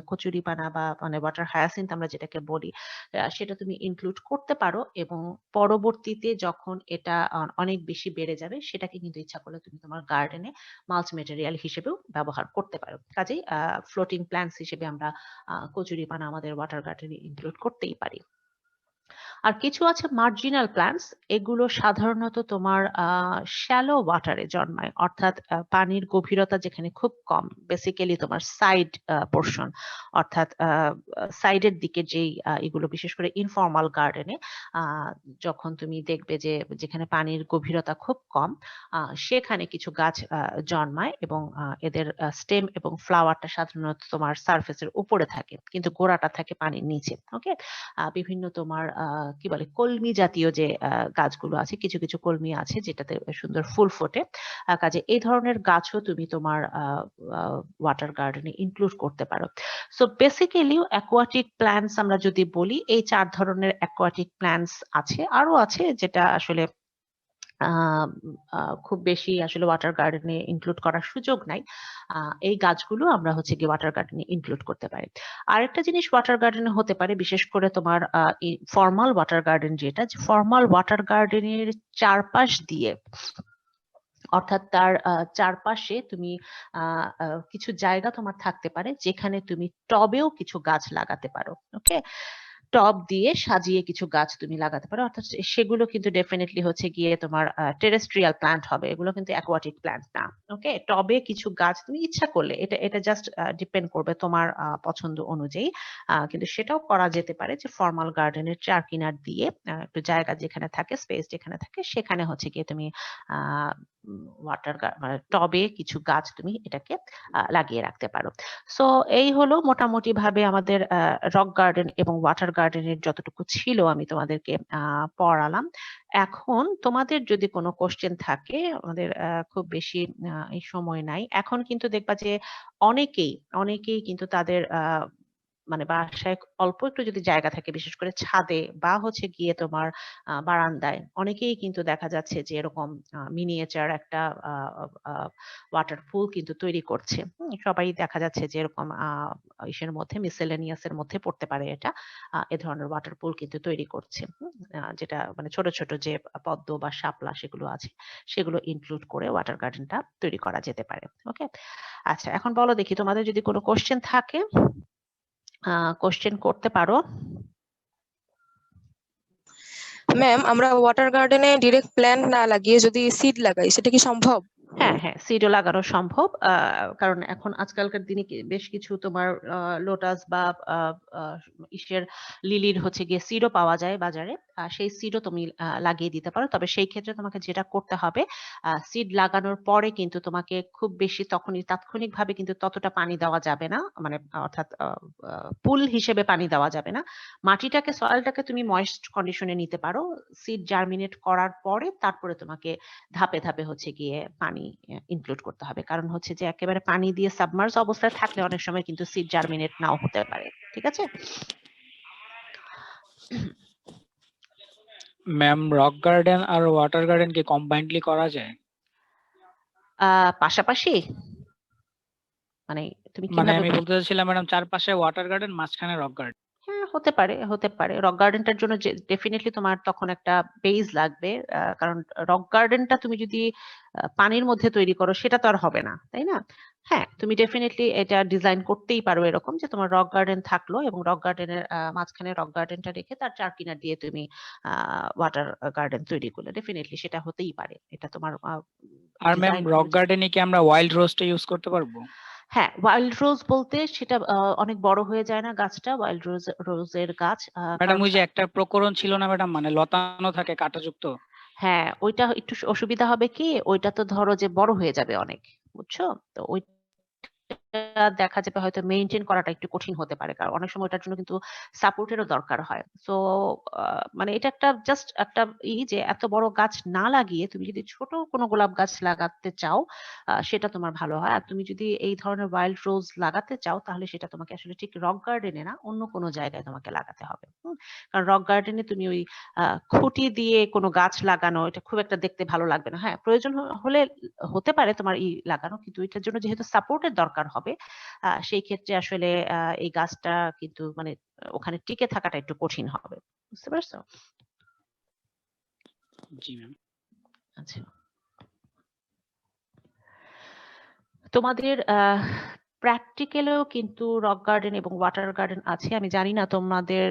কচুরিপানা বা মানে ওয়াটার হায়াসিন্থ আমরা যেটাকে বলি, সেটা তুমি ইনক্লুড করতে পারো, এবং পরবর্তীতে যখন এটা অনেক বেশি বেড়ে যাবে সেটাকে কিন্তু ইচ্ছা করলে তুমি তোমার গার্ডেনে মাল্চ মেটেরিয়াল হিসেবেও ব্যবহার করতে পারো। কাজেই ফ্লোটিং প্ল্যান্টস হিসেবে আমরা কচুরিপানা আমাদের ওয়াটার গার্ডেনে ইনক্লুড করতেই পারি। আর কিছু আছে মার্জিনাল প্ল্যান্টস, এগুলো সাধারণত তোমার শ্যালো ওয়াটারে জন্মায়, অর্থাৎ পানির গভীরতা যেখানে খুব কম, বেসিক্যালি তোমার সাইড পোর্শন, অর্থাৎ সাইডের দিকে যেই এগুলো বিশেষ করে ইনফর্মাল গার্ডেনে যখন তুমি দেখবে যে যেখানে পানির গভীরতা খুব কম, সেখানে কিছু গাছ জন্মায় এবং এদের স্টেম এবং ফ্লাওয়ারটা সাধারণত তোমার সারফেসের উপরে থাকে, কিন্তু গোড়াটা থাকে পানির নিচে। ওকে, বিভিন্ন তোমার কি বলে কলমি জাতীয় যে গাছগুলো আছে, কিছু কিছু কলমি আছে যেটাতে সুন্দর ফুল ফোটে। কাজে এই ধরনের গাছও তুমি তোমার ওয়াটার গার্ডেনে ইনক্লুড করতে পারো। সো বেসিক্যালি অ্যাকোয়াটিক প্ল্যান্টস আমরা যদি বলি, এই 4 ধরনের অ্যাকোয়াটিক প্ল্যান্টস আছে, আরো আছে যেটা আসলে খুব বেশি আসলে ওয়াটার গার্ডেনে ইনক্লুড করার সুযোগ নাই। এই গাছগুলো আমরা হচ্ছে গিয়ে ওয়াটার গার্ডেনে ইনক্লুড করতে পারি। আরেকটা জিনিস ওয়াটার গার্ডেনে হতে পারে, বিশেষ করে তোমার ফর্মাল ওয়াটার গার্ডেন, যেটা ফর্মাল ওয়াটার গার্ডেনের চারপাশ দিয়ে, অর্থাৎ তার চারপাশে তুমি কিছু জায়গা তোমার থাকতে পারে যেখানে তুমি টবেও কিছু গাছ লাগাতে পারো। ওকে, টব দিয়ে সাজিয়ে কিছু গাছ তুমি লাগাতে পারো, অর্থাৎ সেগুলো কিন্তু ডেফিনেটলি হচ্ছে গিয়ে তোমার টেরেস্ট্রিয়াল প্ল্যান্ট হবে, এগুলো কিন্তু অ্যাকোয়াটিক প্ল্যান্ট না। ওকে, টবে কিছু গাছ তুমি ইচ্ছা করলে, এটা জাস্ট ডিপেন্ড করবে তোমার পছন্দ অনুযায়ী, কিন্তু সেটাও করা যেতে পারে যে ফর্মাল গার্ডেনের চার কিনার দিয়ে একটু জায়গা যেখানে থাকে, স্পেস যেখানে থাকে, সেখানে হচ্ছে গিয়ে তুমি ওয়াটার মানে টবে কিছু গাছ তুমি এটাকে লাগিয়ে রাখতে পারো। সো এই হলো মোটামুটি ভাবে আমাদের রক গার্ডেন এবং ওয়াটার গার্ডেনের যতটুকু ছিল আমি তোমাদেরকে পড়ালাম। এখন তোমাদের যদি কোনো কোশ্চেন থাকে, আমাদের খুব বেশি এই সময় নাই, এখন কিন্তু দেখবা যে অনেকেই কিন্তু তাদের মানে বাসায় অল্প একটু যদি জায়গা থাকে, বিশেষ করে ছাদে বা হচ্ছে গিয়ে তোমার বারান্দায়, অনেকেই কিন্তু দেখা যাচ্ছে যে এরকম মিনিয়েচার একটা ওয়াটার পুল কিন্তু তৈরি করছে। সবাই দেখা যাচ্ছে যে এরকম ইসের মধ্যে, মিসেলেনিয়াস এর মধ্যে পড়তে পারে এটা, এ ধরনের ওয়াটার পুল কিন্তু তৈরি করছে, যেটা মানে ছোট ছোট যে পদ্ম বা শাপলা সেগুলো আছে, সেগুলো ইনক্লুড করে ওয়াটার গার্ডেনটা তৈরি করা যেতে পারে। ওকে, আচ্ছা এখন বলো দেখি, তোমাদের যদি কোনো কোশ্চেন থাকে কোশ্চেন করতে পারো। ম্যাম, আমরা ওয়াটার গার্ডেনে ডিরেক্ট প্ল্যান্ট না লাগিয়ে যদি সিড লাগাই, সেটা কি সম্ভব? হ্যাঁ হ্যাঁ, সিডও লাগানো সম্ভব, কারণ এখন আজকালকার দিনে বেশ কিছু তোমার লোটাস বা আহ, আহ, ইসের লিলির হচ্ছে গিয়ে সিডও পাওয়া যায় বাজারে। সেই সিডও তুমি লাগিয়ে দিতে পারো, তবে সেই ক্ষেত্রে তোমাকে যেটা করতে হবে, সিড লাগানোর পরে কিন্তু তোমাকে খুব বেশি তখনই তাৎক্ষণিকভাবে কিন্তু ততটা পানি দেওয়া যাবে না, মানে অর্থাৎ পুল হিসেবে পানি দেওয়া যাবে না। মাটিটাকে, সয়েলটাকে তুমি ময়েস্ট কন্ডিশনে নিতে পারো। সিড জার্মিনেট করার পরে তারপরে তোমাকে ধাপে ধাপে হচ্ছে গিয়ে পানি ইনক্লুড করতে হবে, কারণ হচ্ছে যে একেবারে পানি দিয়ে সাবমার্জ অবস্থায় থাকলে অনেক সময় কিন্তু সিড জার্মিনেট নাও হতে পারে। ঠিক আছে? ম্যাম, রক গার্ডেন আর ওয়াটার গার্ডেন কি কম্বাইন্ডলি করা যায়? পাশাপাশি মানে তুমি মানে কিভাবে আমি বলতে চাচ্ছিলাম ম্যাডাম, চারপাশে ওয়াটার গার্ডেন, মাঝখানে রক গার্ডেন। হ্যাঁ, হতে পারে, হতে পারে। রক গার্ডেনটার জন্য ডেফিনেটলি তোমার তখন একটা বেজ লাগবে, কারণ রক গার্ডেনটা তুমি যদি পানির মধ্যে তৈরি করো সেটা তো আর হবে না, তাই না? হ্যাঁ, তুমি ডেফিনেটলি এটা ডিজাইন করতেই পারো এরকম যে তোমার রক গার্ডেন থাকলো এবং রক গার্ডেনের মাঝখানে রক গার্ডেনটা রেখে তার চার কিনার দিয়ে তুমি ওয়াটার গার্ডেন তৈরি করলে ডেফিনেটলি সেটা হতেই পারে। এটা তোমার আর ম্যাম, ডিজাইন রক অনুযায়ী। গার্ডেনে কি আমরা ওয়াইল্ড রোজটা ইউজ করতে পারবো? হ্যাঁ, ওয়াইল্ড রোজ বলতে সেটা অনেক বড় হয়ে যায় না গাছটা, ওয়াইল্ড রোজের গাছ, ম্যাডাম, কারণ ওই যে একটা প্রকরণ ছিল না ম্যাডাম, মানে লতানো থাকে কাঁটাযুক্ত। হ্যাঁ, ওইটা একটু অসুবিধা হবে কি, ওইটা তো ধরো যে বড় হয়ে যাবে অনেক, বুঝছো? তো ওইটা দেখা যাবে হয়তো মেইনটেইন করাটা একটু কঠিন হতে পারে, কারণ অনেক সময় ওটার জন্য কিন্তু সাপোর্টেরও দরকার হয়। সো মানে এটা একটা জাস্ট একটা যে এত বড় গাছ না লাগিয়ে তুমি যদি ছোট কোনো গোলাপ গাছ লাগাতে চাও, সেটা তোমার ভালো হয়। আর তুমি যদি এই ধরনের ওয়াইল্ড রোজ লাগাতে চাও তাহলে সেটা তোমাকে আসলে ঠিক রক গার্ডেনে না, অন্য কোনো জায়গায় তোমাকে লাগাতে হবে। কারণ রক গার্ডেনে তুমি ওই খুঁটি দিয়ে কোনো গাছ লাগানো এটা খুব একটা দেখতে ভালো লাগবে না। হ্যাঁ, প্রয়োজন হলে হতে পারে তোমার লাগানো, কিন্তু এটার জন্য যেহেতু সাপোর্টের দরকার হবে, সেই ক্ষেত্রে আসলে এই গাছটা কিন্তু মানে ওখানে টিকে থাকাটা একটু কঠিন হবে। বুঝতে পারছো? জি ম্যাম। আচ্ছা, তোমাদের প্র্যাকটিক্যালেও কিন্তু রক গার্ডেন এবং ওয়াটার গার্ডেন আছে। আমি জানি না তোমাদের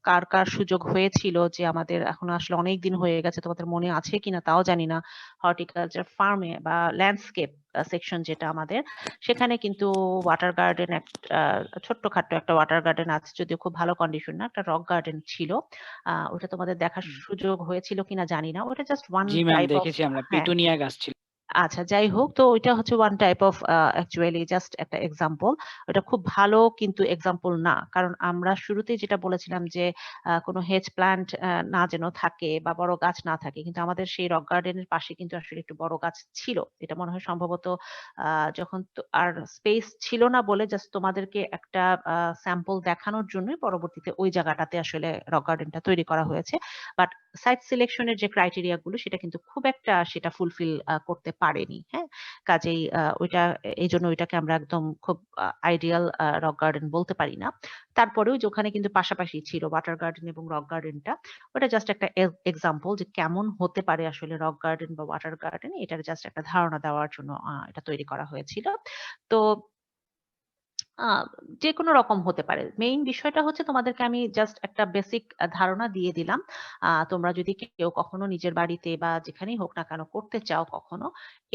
কার কার সুযোগ হয়েছিল, যে আমাদের এখন আসলে অনেক দিন হয়ে গেছে, তোমাদের মনে আছে কিনা তাও জানি না। হর্টিকালচার ফার্মে বা ল্যান্ডস্কেপ সেকশন যেটা আমাদের, সেখানে কিন্তু ওয়াটার গার্ডেন একটা ছোট্টখাট্ট একটা ওয়াটার গার্ডেন আছে, যদিও খুব ভালো কন্ডিশন না, একটা রক গার্ডেন ছিল। ওটা তোমাদের দেখার সুযোগ হয়েছিল কিনা জানি না। ওটা just one G ma'am, type of, দেখেছি আমরা, হ্যাঁ। পিটুনিয়া গাছ ছিল। আচ্ছা, যাই হোক, তো ওইটা হচ্ছে one type of, actually just একটা এক্সাম্পল। ওটা খুব ভালো কিন্তু এক্সাম্পল না, কারণ আমরা শুরুতেই যেটা বলেছিলাম যে কোনো হেজ প্ল্যান্ট না যেন থাকে বা বড় গাছ না থাকে, কিন্তু আমাদের সেই রক গার্ডেনের পাশে কিন্তু আসলে একটু বড় গাছ ছিল। এটা মনে হয় সম্ভবত যখন আর স্পেস ছিল না বলে জাস্ট তোমাদেরকে একটা স্যাম্পল দেখানোর জন্যই পরবর্তীতে ওই জায়গাটাতে আসলে রক গার্ডেনটা তৈরি করা হয়েছে। বাট সাইট সিলেকশনের যে ক্রাইটেরিয়া গুলো সেটা কিন্তু খুব একটা সেটা ফুলফিল করতে পারেনি। হ্যাঁ, কাজেই ওইটা, এই জন্য ওইটাকে আমরা একদম খুব আইডিয়াল রক গার্ডেন বলতে পারি না। তারপরেও যে ওখানে কিন্তু পাশাপাশি ছিল ওয়াটার গার্ডেন এবং রক গার্ডেনটা, ওটা জাস্ট একটা এক্সাম্পল যে কেমন হতে পারে আসলে রক গার্ডেন বা ওয়াটার গার্ডেন, এটার জাস্ট একটা ধারণা দেওয়ার জন্য এটা তৈরি করা হয়েছিল। তো আ যেকোনো রকম হতে পারে। মেইন বিষয়টা হচ্ছে তোমাদেরকে আমি জাস্ট একটা বেসিক ধারণা দিয়ে দিলাম। তোমরা যদি কেউ কখনো নিজের বাড়িতে বা যেখানেই হোক না কেন করতে চাও কখনো,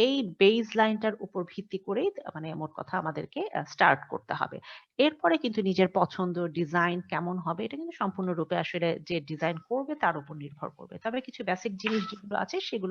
এই বেস লাইনটার উপর ভিত্তি করেই মানে মোট কথা আমাদেরকে স্টার্ট করতে হবে। এরপরে কিন্তু নিজের পছন্দ, ডিজাইন কেমন হবে এটা কিন্তু সম্পূর্ণরূপে আসলে যে ডিজাইন করবে তার উপর নির্ভর করবে। তবে কিছু বেসিক জিনিস যেগুলো আছে সেগুলো